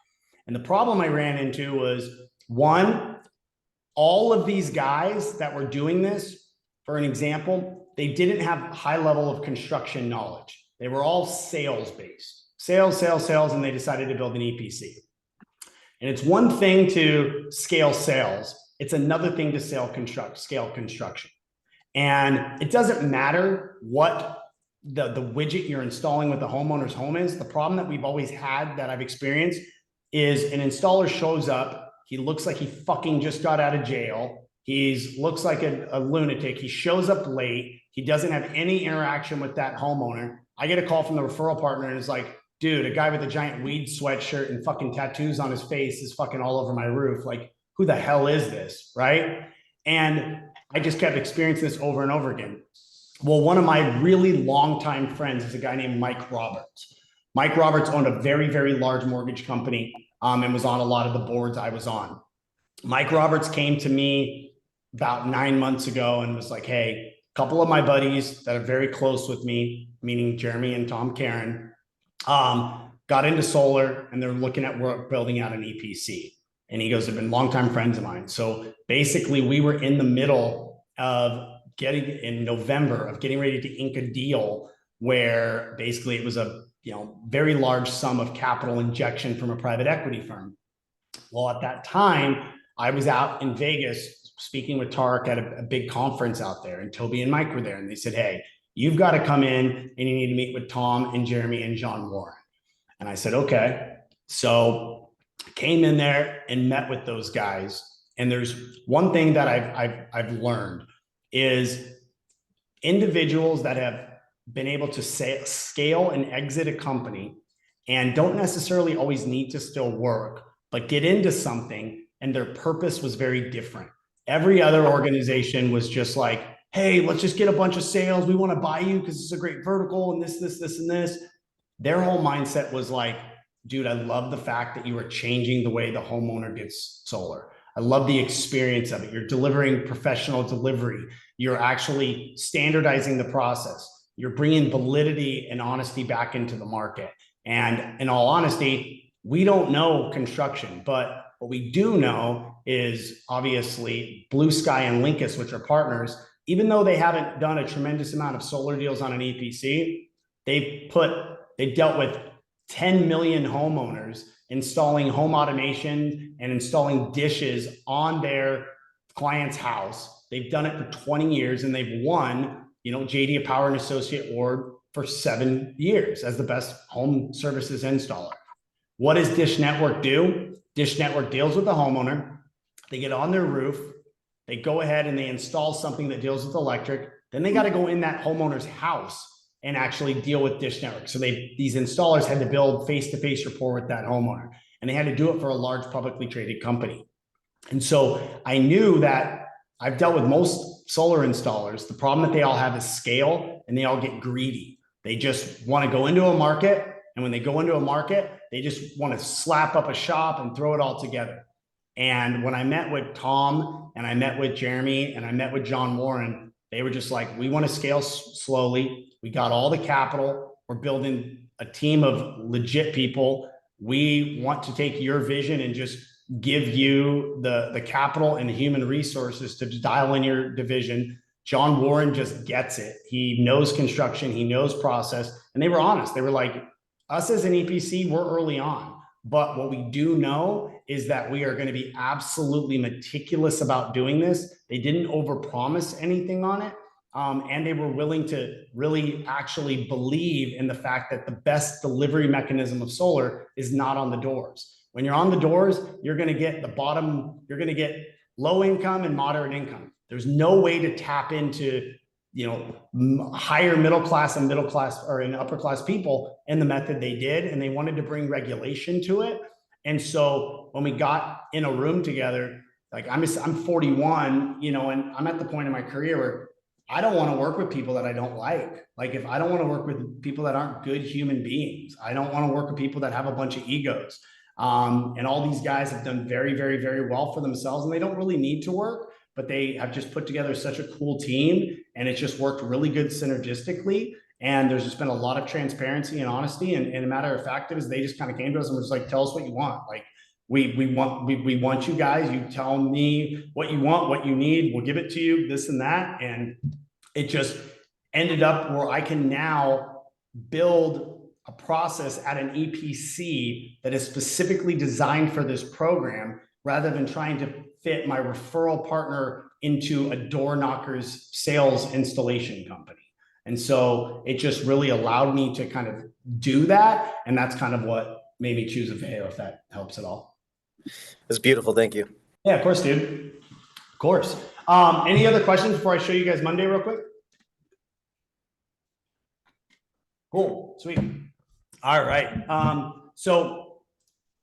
And the problem I ran into was, one, all of these guys that were doing this, for an example, they didn't have a high level of construction knowledge. They were all sales based, sales, and they decided to build an EPC. And it's one thing to scale sales. It's another thing to scale construction. And it doesn't matter what the widget you're installing with the homeowner's home is. The problem that we've always had that I've experienced is an installer shows up. He looks like he fucking just got out of jail. He looks like a lunatic. He shows up late. He doesn't have any interaction with that homeowner. I get a call from the referral partner and it's like, dude, a guy with a giant weed sweatshirt and fucking tattoos on his face is fucking all over my roof. Like, who the hell is this, right? And I just kept experiencing this over and over again. Well, one of my really longtime friends is a guy named Mike Roberts. Mike Roberts owned a very, very large mortgage company and was on a lot of the boards I was on. Mike Roberts came to me about 9 months ago and was like, hey, a couple of my buddies that are very close with me, meaning Jeremy and Tom Karen, got into solar and they're looking at building out an EPC. And he goes, they've been longtime friends of mine. So basically we were in the middle of getting ready to ink a deal where basically it was a very large sum of capital injection from a private equity firm. Well, at that time, I was out in Vegas speaking with Tarek at a big conference out there, and Toby and Mike were there, and they said, hey, you've got to come in and you need to meet with Tom and Jeremy and John Warren. And I said, okay. So I came in there and met with those guys. And there's one thing that I've learned is individuals that have been able to scale and exit a company and don't necessarily always need to still work, but get into something and their purpose was very different. Every other organization was just like, hey, let's just get a bunch of sales. We want to buy you because it's a great vertical and this, and this. Their whole mindset was like, dude, I love the fact that you are changing the way the homeowner gets solar. I love the experience of it. You're delivering professional delivery. You're actually standardizing the process. You're bringing validity and honesty back into the market. And in all honesty, we don't know construction, but what we do know is obviously Blue Sky and Linkus, which are partners, even though they haven't done a tremendous amount of solar deals on an EPC, they've dealt with 10 million homeowners installing home automation and installing dishes on their client's house. They've done it for 20 years and they've won, JD Power and Associate Award for 7 years as the best home services installer. What does Dish Network do? Dish Network deals with the homeowner. They get on their roof. They go ahead and they install something that deals with electric. Then they got to go in that homeowner's house and actually deal with Dish Network. So these installers had to build face-to-face rapport with that homeowner, and they had to do it for a large publicly traded company. And so I knew that I've dealt with most solar installers. The problem that they all have is scale, and they all get greedy. They just want to go into a market, and when they go into a market, they just want to slap up a shop and throw it all together. And when I met with Tom and I met with Jeremy and I met with John Warren, they were just like, we want to scale slowly. We got all the capital. We're building a team of legit people. We want to take your vision and just give you the capital and the human resources to dial in your division. John Warren just gets it. He knows construction. He knows process. And they were honest. They were like, us as an EPC, we're early on. But what we do know is that we are going to be absolutely meticulous about doing this. They didn't overpromise anything on it. And they were willing to really actually believe in the fact that the best delivery mechanism of solar is not on the doors. When you're on the doors, you're going to get the bottom, you're going to get low income and moderate income. There's no way to tap into, higher middle class and middle class or in upper class people in the method they did. And they wanted to bring regulation to it. And so when we got in a room together, like I'm 41, and I'm at the point in my career where I don't want to work with people that I don't like. Like if I don't want to work with people that aren't good human beings, I don't want to work with people that have a bunch of egos. And all these guys have done very, very, very well for themselves, and they don't really need to work, but they have just put together such a cool team, and it's just worked really good synergistically. And there's just been a lot of transparency and honesty. And a matter of fact is they just kind of came to us and was like, tell us what you want. Like we want you guys, you tell me what you want, what you need, we'll give it to you, this and that. And it just ended up where I can now build a process at an EPC that is specifically designed for this program, rather than trying to fit my referral partner into a door knocker's sales installation company. And so it just really allowed me to kind of do that. And that's kind of what made me choose Aveo, if that helps at all. It's beautiful. Thank you. Yeah, of course, dude. Of course. Any other questions before I show you guys Monday real quick? Cool. Sweet. All right. So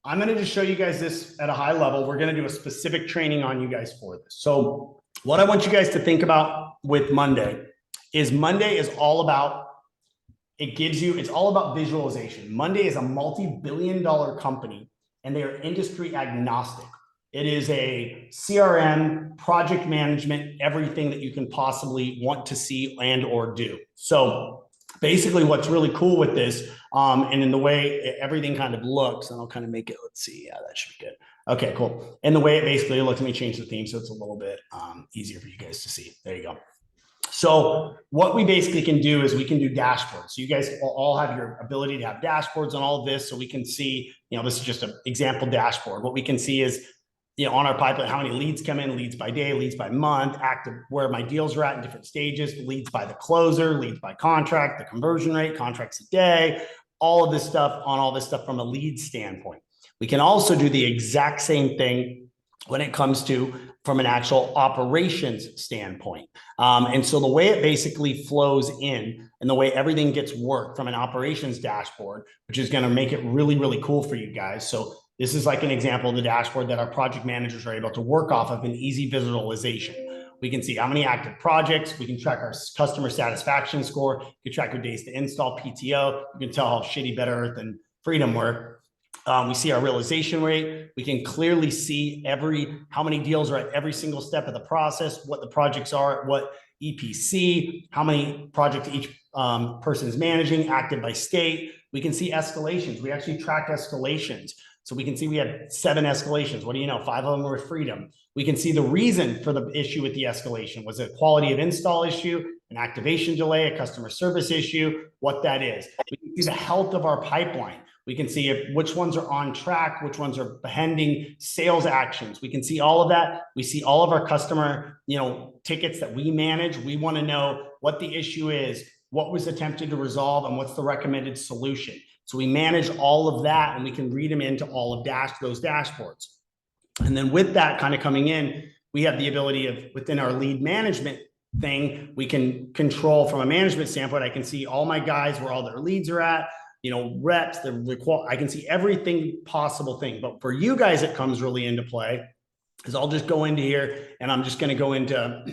I'm going to just show you guys this at a high level. We're going to do a specific training on you guys for this. So what I want you guys to think about with Monday is all about, it's all about visualization. Monday is a multi-billion-dollar company, and they are industry agnostic. It is a CRM, project management, everything that you can possibly want to see and or do. So basically what's really cool with this, and in the way everything kind of looks, and I'll kind of make it, let's see, yeah, that should be good. Okay, cool. And the way it basically looks, let me change the theme so it's a little bit easier for you guys to see. There you go. So what we basically can do is we can do dashboards. So you guys all have your ability to have dashboards on all of this. So we can see, this is just an example dashboard. What we can see is, on our pipeline, how many leads come in, leads by day, leads by month, active, where my deals are at in different stages, leads by the closer, leads by contract, the conversion rate, contracts a day, all of this stuff from a lead standpoint. We can also do the exact same thing when it comes to from an actual operations standpoint. And so the way it basically flows in and the way everything gets worked from an operations dashboard, which is going to make it really, really cool for you guys. So This is like an example of the dashboard that our project managers are able to work off of, an easy visualization. We can see how many active projects, we can track our customer satisfaction score, you can track your days to install, PTO, you can tell how shitty Better Earth and Freedom were. We see our realization rate. We can clearly see how many deals are at every single step of the process, what the projects are, what EPC, how many projects each person is managing, active by state. We can see escalations. We actually track escalations. So we can see we had 7 escalations. What do you know? 5 of them were Freedom. We can see the reason for the issue with the escalation. Was it a quality of install issue, an activation delay, a customer service issue, what that is. We can see the health of our pipeline. We can see which ones are on track, which ones are pending sales actions. We can see all of that. We see all of our customer, tickets that we manage. We want to know what the issue is, what was attempted to resolve, and what's the recommended solution. So we manage all of that, and we can read them into all of those dashboards. And then with that kind of coming in, we have the ability of, within our lead management thing, we can control from a management standpoint. I can see all my guys, where all their leads are at, reps, I can see everything possible thing. But for you guys, it comes really into play is I'll just go into here, and I'm just going to go into,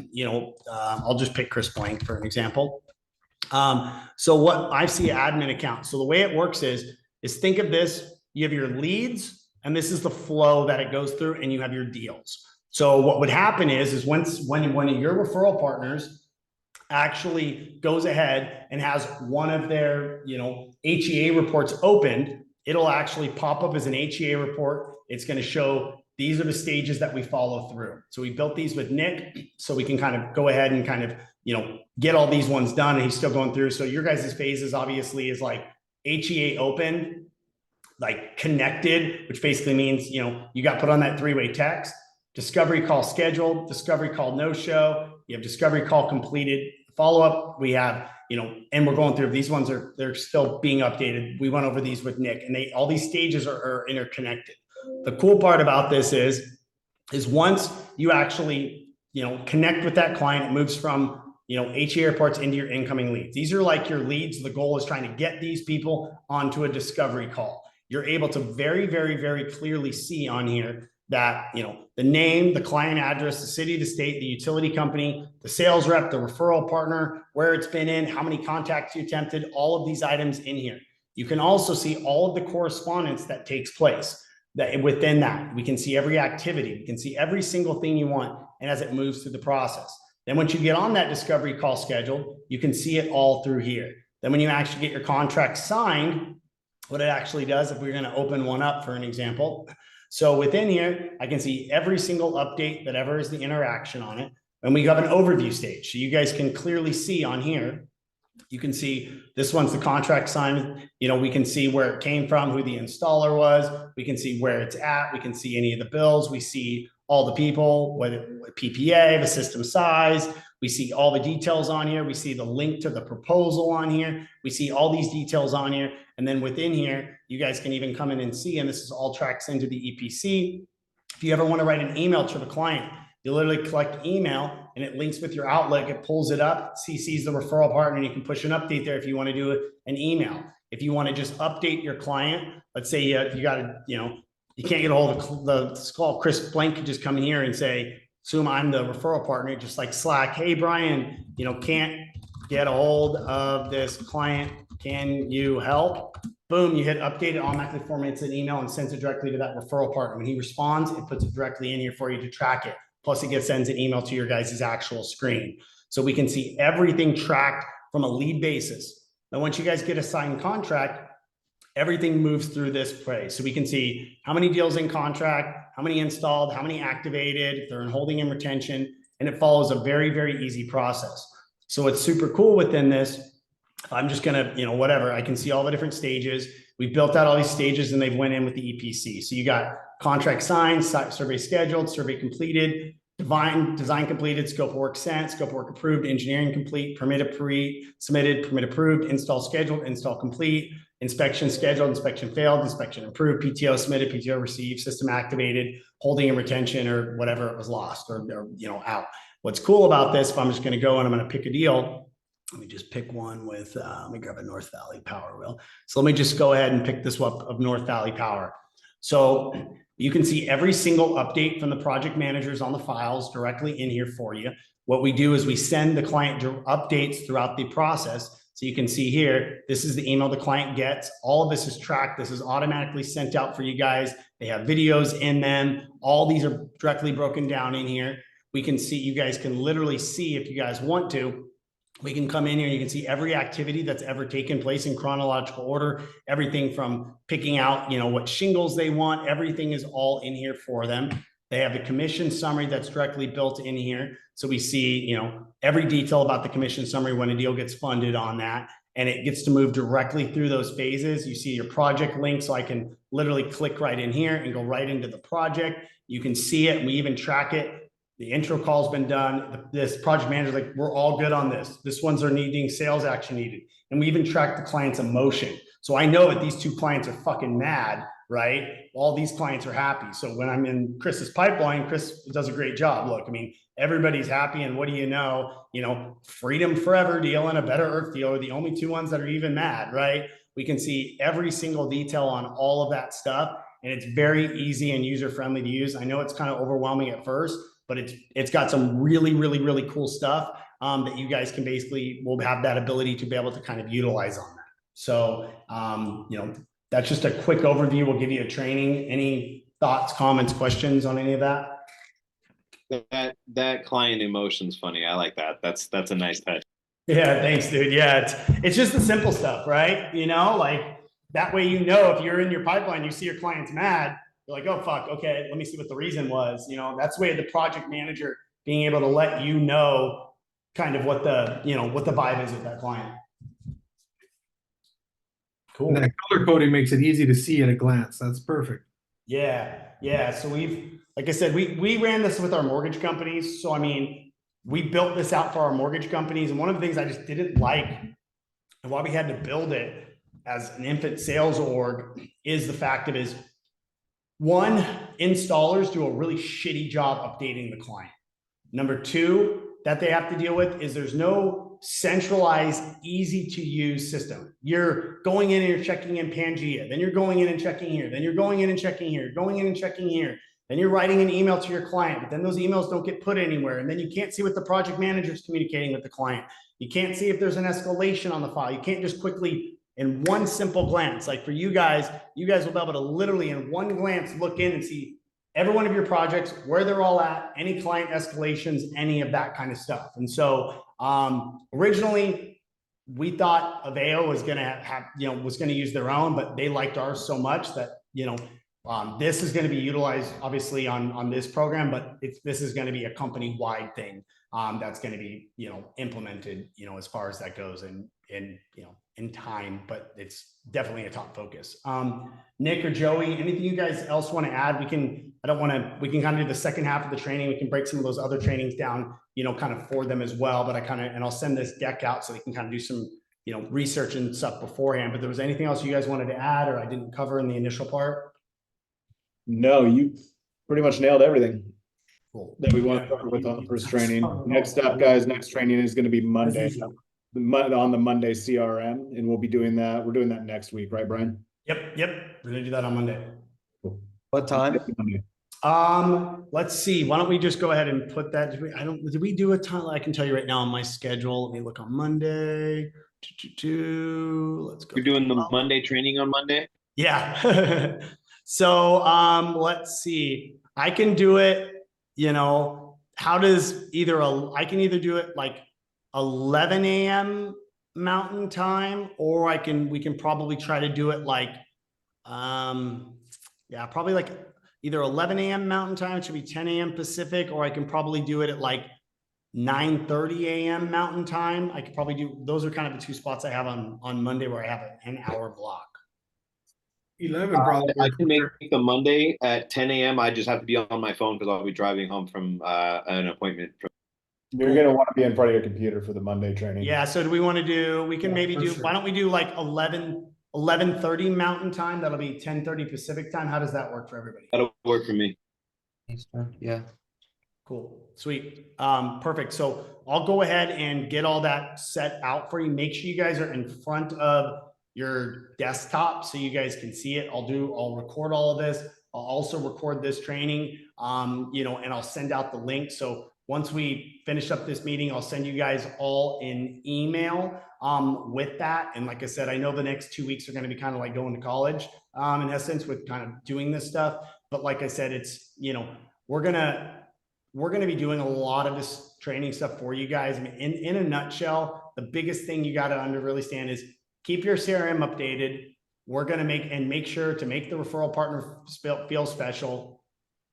I'll just pick Chris Blank for an example. So what I see admin account. So the way it works is think of this, you have your leads, and this is the flow that it goes through, and you have your deals. So what would happen is when one of your referral partners actually goes ahead and has one of their, HEA reports opened, it'll actually pop up as an HEA report. It's going to show these are the stages that we follow through. So we built these with Nick, so we can kind of go ahead and kind of, get all these ones done, and he's still going through. So your guys' phases obviously is like HEA opened, like connected, which basically means, you got put on that 3-way text, discovery call scheduled, discovery call no-show, you have discovery call completed, follow-up, we have, and we're going through, these ones they're still being updated. We went over these with Nick, and all these stages are interconnected. The cool part about this is once you actually, connect with that client, it moves from, HEA reports into your incoming leads. These are like your leads. The goal is trying to get these people onto a discovery call. You're able to very, very, very clearly see on here that, the name, the client address, the city, the state, the utility company, the sales rep, the referral partner, where it's been in, how many contacts you attempted, all of these items in here. You can also see all of the correspondence that takes place. That within that, we can see every activity, we can see every single thing you want, and as it moves through the process. Then once you get on that discovery call schedule, you can see it all through here. Then when you actually get your contract signed, what it actually does, if we're going to open one up for an example. So within here, I can see every single update that ever is the interaction on it. And we have an overview stage. So you guys can clearly see on here, you can see this one's the contract signed. We can see where it came from, who the installer was. We can see where it's at. We can see any of the bills. We see all the people, what PPA, the system size. We see all the details on here. We see the link to the proposal on here. We see all these details on here. And then within here, you guys can even come in and see, and this is all tracks into the EPC. If you ever want to write an email to the client, you literally collect email and it links with your Outlook. It pulls it up, CCs the referral partner, and you can push an update there if you want to do an email. If you want to just update your client, let's say you got to, you can't get a hold of the call. Chris Blank could just come in here and say, assume I'm the referral partner, just like Slack. Hey, Brian, can't get a hold of this client. Can you help? Boom, you hit update, it automatically formats an email and sends it directly to that referral partner. When he responds, it puts it directly in here for you to track it. Plus it sends an email to your guys' actual screen. So we can see everything tracked from a lead basis. Now, once you guys get a signed contract, everything moves through this way. So we can see how many deals in contract, how many installed, how many activated, if they're in holding and retention, and it follows a very, very easy process. So what's super cool within this, I'm just gonna, whatever, I can see all the different stages. We built out all these stages and they've went in with the EPC. So you got contract signed, survey scheduled, survey completed, design completed, scope of work sent, scope of work approved, engineering complete, permit submitted, permit approved, install scheduled, install complete, inspection scheduled, inspection failed, inspection approved, PTO submitted, PTO received, system activated, holding and retention, or whatever it was lost or out. What's cool about this, if I'm just going to go and I'm going to pick a deal, let me just pick one with, let me grab a North Valley Power wheel. So let me just go ahead and pick this up of North Valley Power. So you can see every single update from the project managers on the files directly in here for you. What we do is we send the client updates throughout the process. So you can see here, this is the email the client gets. All of this is tracked. This is automatically sent out for you guys. They have videos in them. All these are directly broken down in here. We can see, you guys can literally see, if you guys want to, we can come in here, you can see every activity that's ever taken place in chronological order, everything from picking out, what shingles they want, everything is all in here for them. They have the commission summary that's directly built in here. So we see, every detail about the commission summary when a deal gets funded on that, and it gets to move directly through those phases. You see your project link, so I can literally click right in here and go right into the project. You can see it, and we even track it. The intro call's been done. This project manager's like, we're all good on this. This one's are needing sales action needed. And we even track the client's emotion. So I know that these two clients are fucking mad, right? All these clients are happy. So when I'm in Chris's pipeline, Chris does a great job. Look, I mean, everybody's happy. And what do you know, Freedom Forever deal and a Better Earth deal are the only two ones that are even mad, right? We can see every single detail on all of that stuff. And it's very easy and user-friendly to use. I know it's kind of overwhelming at first, but it's got some really, really, really cool stuff that you guys can will have that ability to be able to kind of utilize on that. So, that's just a quick overview. We'll give you a training. Any thoughts, comments, questions on any of that? That client emotion's funny. I like that. That's a nice touch. Yeah, thanks, dude. Yeah, it's just the simple stuff, right? Like that way, if you're in your pipeline, you see your client's mad, you're like, oh, fuck, okay, let me see what the reason was. That's the way the project manager being able to let you know kind of what the vibe is with that client. Cool. And that color coding makes it easy to see at a glance. That's perfect. Yeah. So like I said, we ran this with our mortgage companies. So, we built this out for our mortgage companies. And one of the things I just didn't like, and why we had to build it as an infant sales org, is the fact is, one, installers do a really shitty job updating the client. Number two, that they have to deal with is there's no centralized, easy to use system. You're going in and you're checking in Pangea, then you're going in and checking here, then you're going in and checking here, going in and checking here, then you're writing an email to your client, but then those emails don't get put anywhere. And then you can't see what the project manager is communicating with the client. You can't see if there's an escalation on the file. You can't just quickly, in one simple glance, like for you guys will be able to literally in one glance look in and see every one of your projects, where they're all at, any client escalations, any of that kind of stuff. And so originally we thought Aveo was going to was going to use their own, but they liked ours so much that, this is going to be utilized obviously on this program, but this is going to be a company-wide thing that's going to be, implemented, as far as that goes in time, but it's definitely a top focus. Nick or Joey, anything you guys else want to add? We can kind of do the second half of the training. We can break some of those other trainings down, kind of for them as well. But and I'll send this deck out so they can kind of do some, research and stuff beforehand. But there was anything else you guys wanted to add or I didn't cover in the initial part? No, you pretty much nailed everything Cool. that we want to cover with on the first training. Next up, guys, next training is going to be Monday. On the Monday CRM, and we'll be doing that. We're doing that next week, right, Brian? Yep. We're gonna do that on Monday. Cool. What time? Let's see. Why don't we just go ahead and put that? Did we do a time? I can tell you right now on my schedule. Let me look on Monday. Let's go. You're doing the Monday training on Monday? Yeah. So let's see. I can do it. How does I can either do it like 11 a.m. Mountain Time, or we can probably try to do it like, probably like either 11 a.m. Mountain Time, it should be 10 a.m. Pacific, or I can probably do it at like 9:30 a.m. Mountain Time. I could probably do, those are kind of the two spots I have on Monday where I have an hour block. 11 probably. I can make the Monday at 10 a.m. I just have to be on my phone because I'll be driving home from an appointment. You're going to want to be in front of your computer for the Monday training. Yeah. So do we want to do, we can maybe do, why don't we do like 11:30 Mountain Time? That'll be 10:30 Pacific Time. How does that work for everybody? That'll work for me. Yeah. Cool. Sweet. Perfect. So I'll go ahead and get all that set out for you. Make sure you guys are in front of, your desktop so you guys can see it. I'll record all of this. I'll also record this training, you know, and I'll send out the link. So once we finish up this meeting, I'll send you guys all an email with that. And like I said, I know the next 2 weeks are going to be kind of like going to college in essence with kind of doing this stuff. But like I said, it's, you know, we're going to be doing a lot of this training stuff for you guys. I mean, in a nutshell, the biggest thing you got to really stand is keep your CRM updated. We're going to make sure to make the referral partner feel special,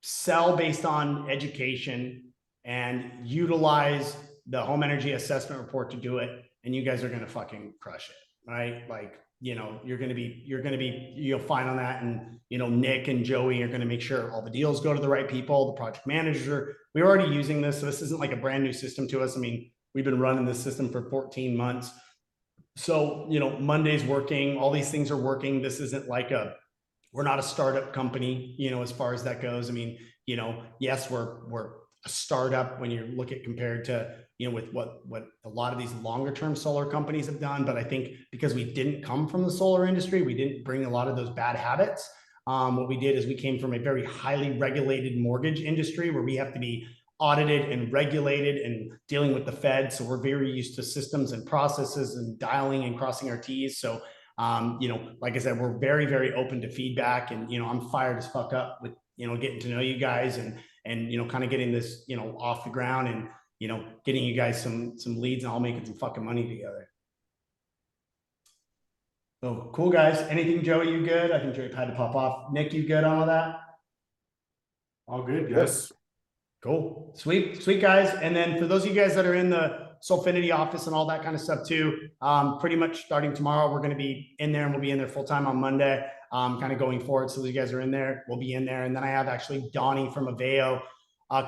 sell based on education, and utilize the home energy assessment report to do it. And you guys are going to fucking crush it, right? Like, you know, you'll find on that. And, you know, Nick and Joey are going to make sure all the deals go to the right people. The project manager, we're already using this. So this isn't like a brand new system to us. I mean, we've been running this system for 14 months. So, you know, Monday's working, all these things are working. This isn't like we're not a startup company, you know, as far as that goes. I mean, you know, yes, we're a startup when you look at compared to, you know, with what a lot of these longer term solar companies have done. But I think because we didn't come from the solar industry, we didn't bring a lot of those bad habits. What we did is we came from a very highly regulated mortgage industry where we have to be audited and regulated and dealing with the Fed. So we're very used to systems and processes and dialing and crossing our T's. So, you know, like I said, we're very, very open to feedback, and, you know, I'm fired as fuck up with, you know, getting to know you guys and, you know, kind of getting this, you know, off the ground and, you know, getting you guys some leads and all making some fucking money together. So cool, guys. Anything, Joey, you good? I think Joey had to pop off. Nick, you good on all that? All good, yes. Cool. Sweet, guys. And then for those of you guys that are in the Soulfinity office and all that kind of stuff too, pretty much starting tomorrow, we're going to be in there and we'll be in there full time on Monday, kind of going forward. So those you guys are in there, we'll be in there. And then I have actually Donnie from Aveo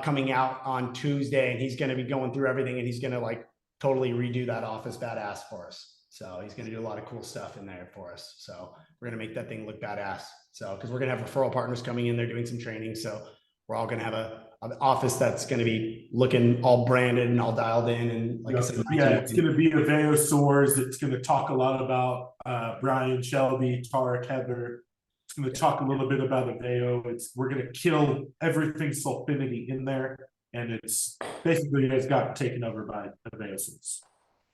coming out on Tuesday, and he's going to be going through everything, and he's going to like totally redo that office badass for us. So he's going to do a lot of cool stuff in there for us. So we're going to make that thing look badass. So, because we're going to have referral partners coming in there doing some training. So we're all going to have an office that's going to be looking all branded and all dialed in. And like I said, it's going to be Aveo SOARs. It's going to talk a lot about Brian, Shelby, Tarek, Heather. It's going to talk a little bit about Aveo. We're going to kill everything Soulfinity in there. And it's basically you guys got taken over by Aveo SOARs.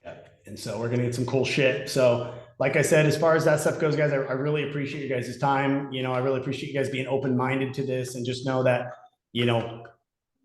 Yeah. And so we're going to get some cool shit. So like I said, as far as that stuff goes, guys, I really appreciate you guys' time. You know, I really appreciate you guys being open-minded to this, and just know that, you know,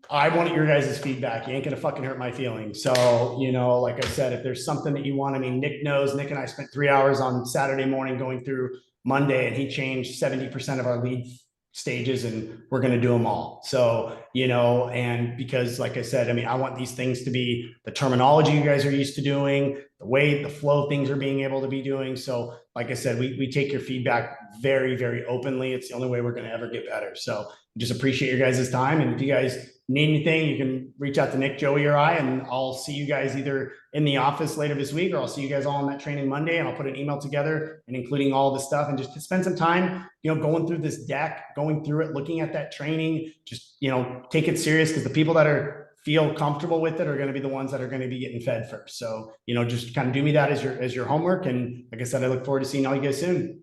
I want your guys' feedback. You ain't going to fucking hurt my feelings. So, you know, like I said, if there's something that you want, I mean, Nick knows. Nick and I spent 3 hours on Saturday morning going through Monday, and he changed 70% of our lead stages, and we're going to do them all. So, you know, and because like I said, I mean, I want these things to be the terminology you guys are used to doing, the way the flow things are being able to be doing. So like I said, we take your feedback very, very openly. It's the only way we're going to ever get better. So just appreciate your guys' time. And if you guys need anything, you can reach out to Nick, Joey, or I, and I'll see you guys either in the office later this week, or I'll see you guys all on that training Monday, and I'll put an email together and including all this stuff, and just to spend some time, you know, going through this deck, going through it, looking at that training, just, you know, take it serious, because the people that feel comfortable with it are going to be the ones that are going to be getting fed first. So, you know, just kind of do me that as your homework. And like I said, I look forward to seeing all you guys soon.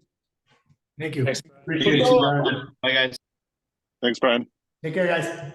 Thank you. Appreciate you, Brian. Bye, guys. Thanks, Brian. Take care, guys.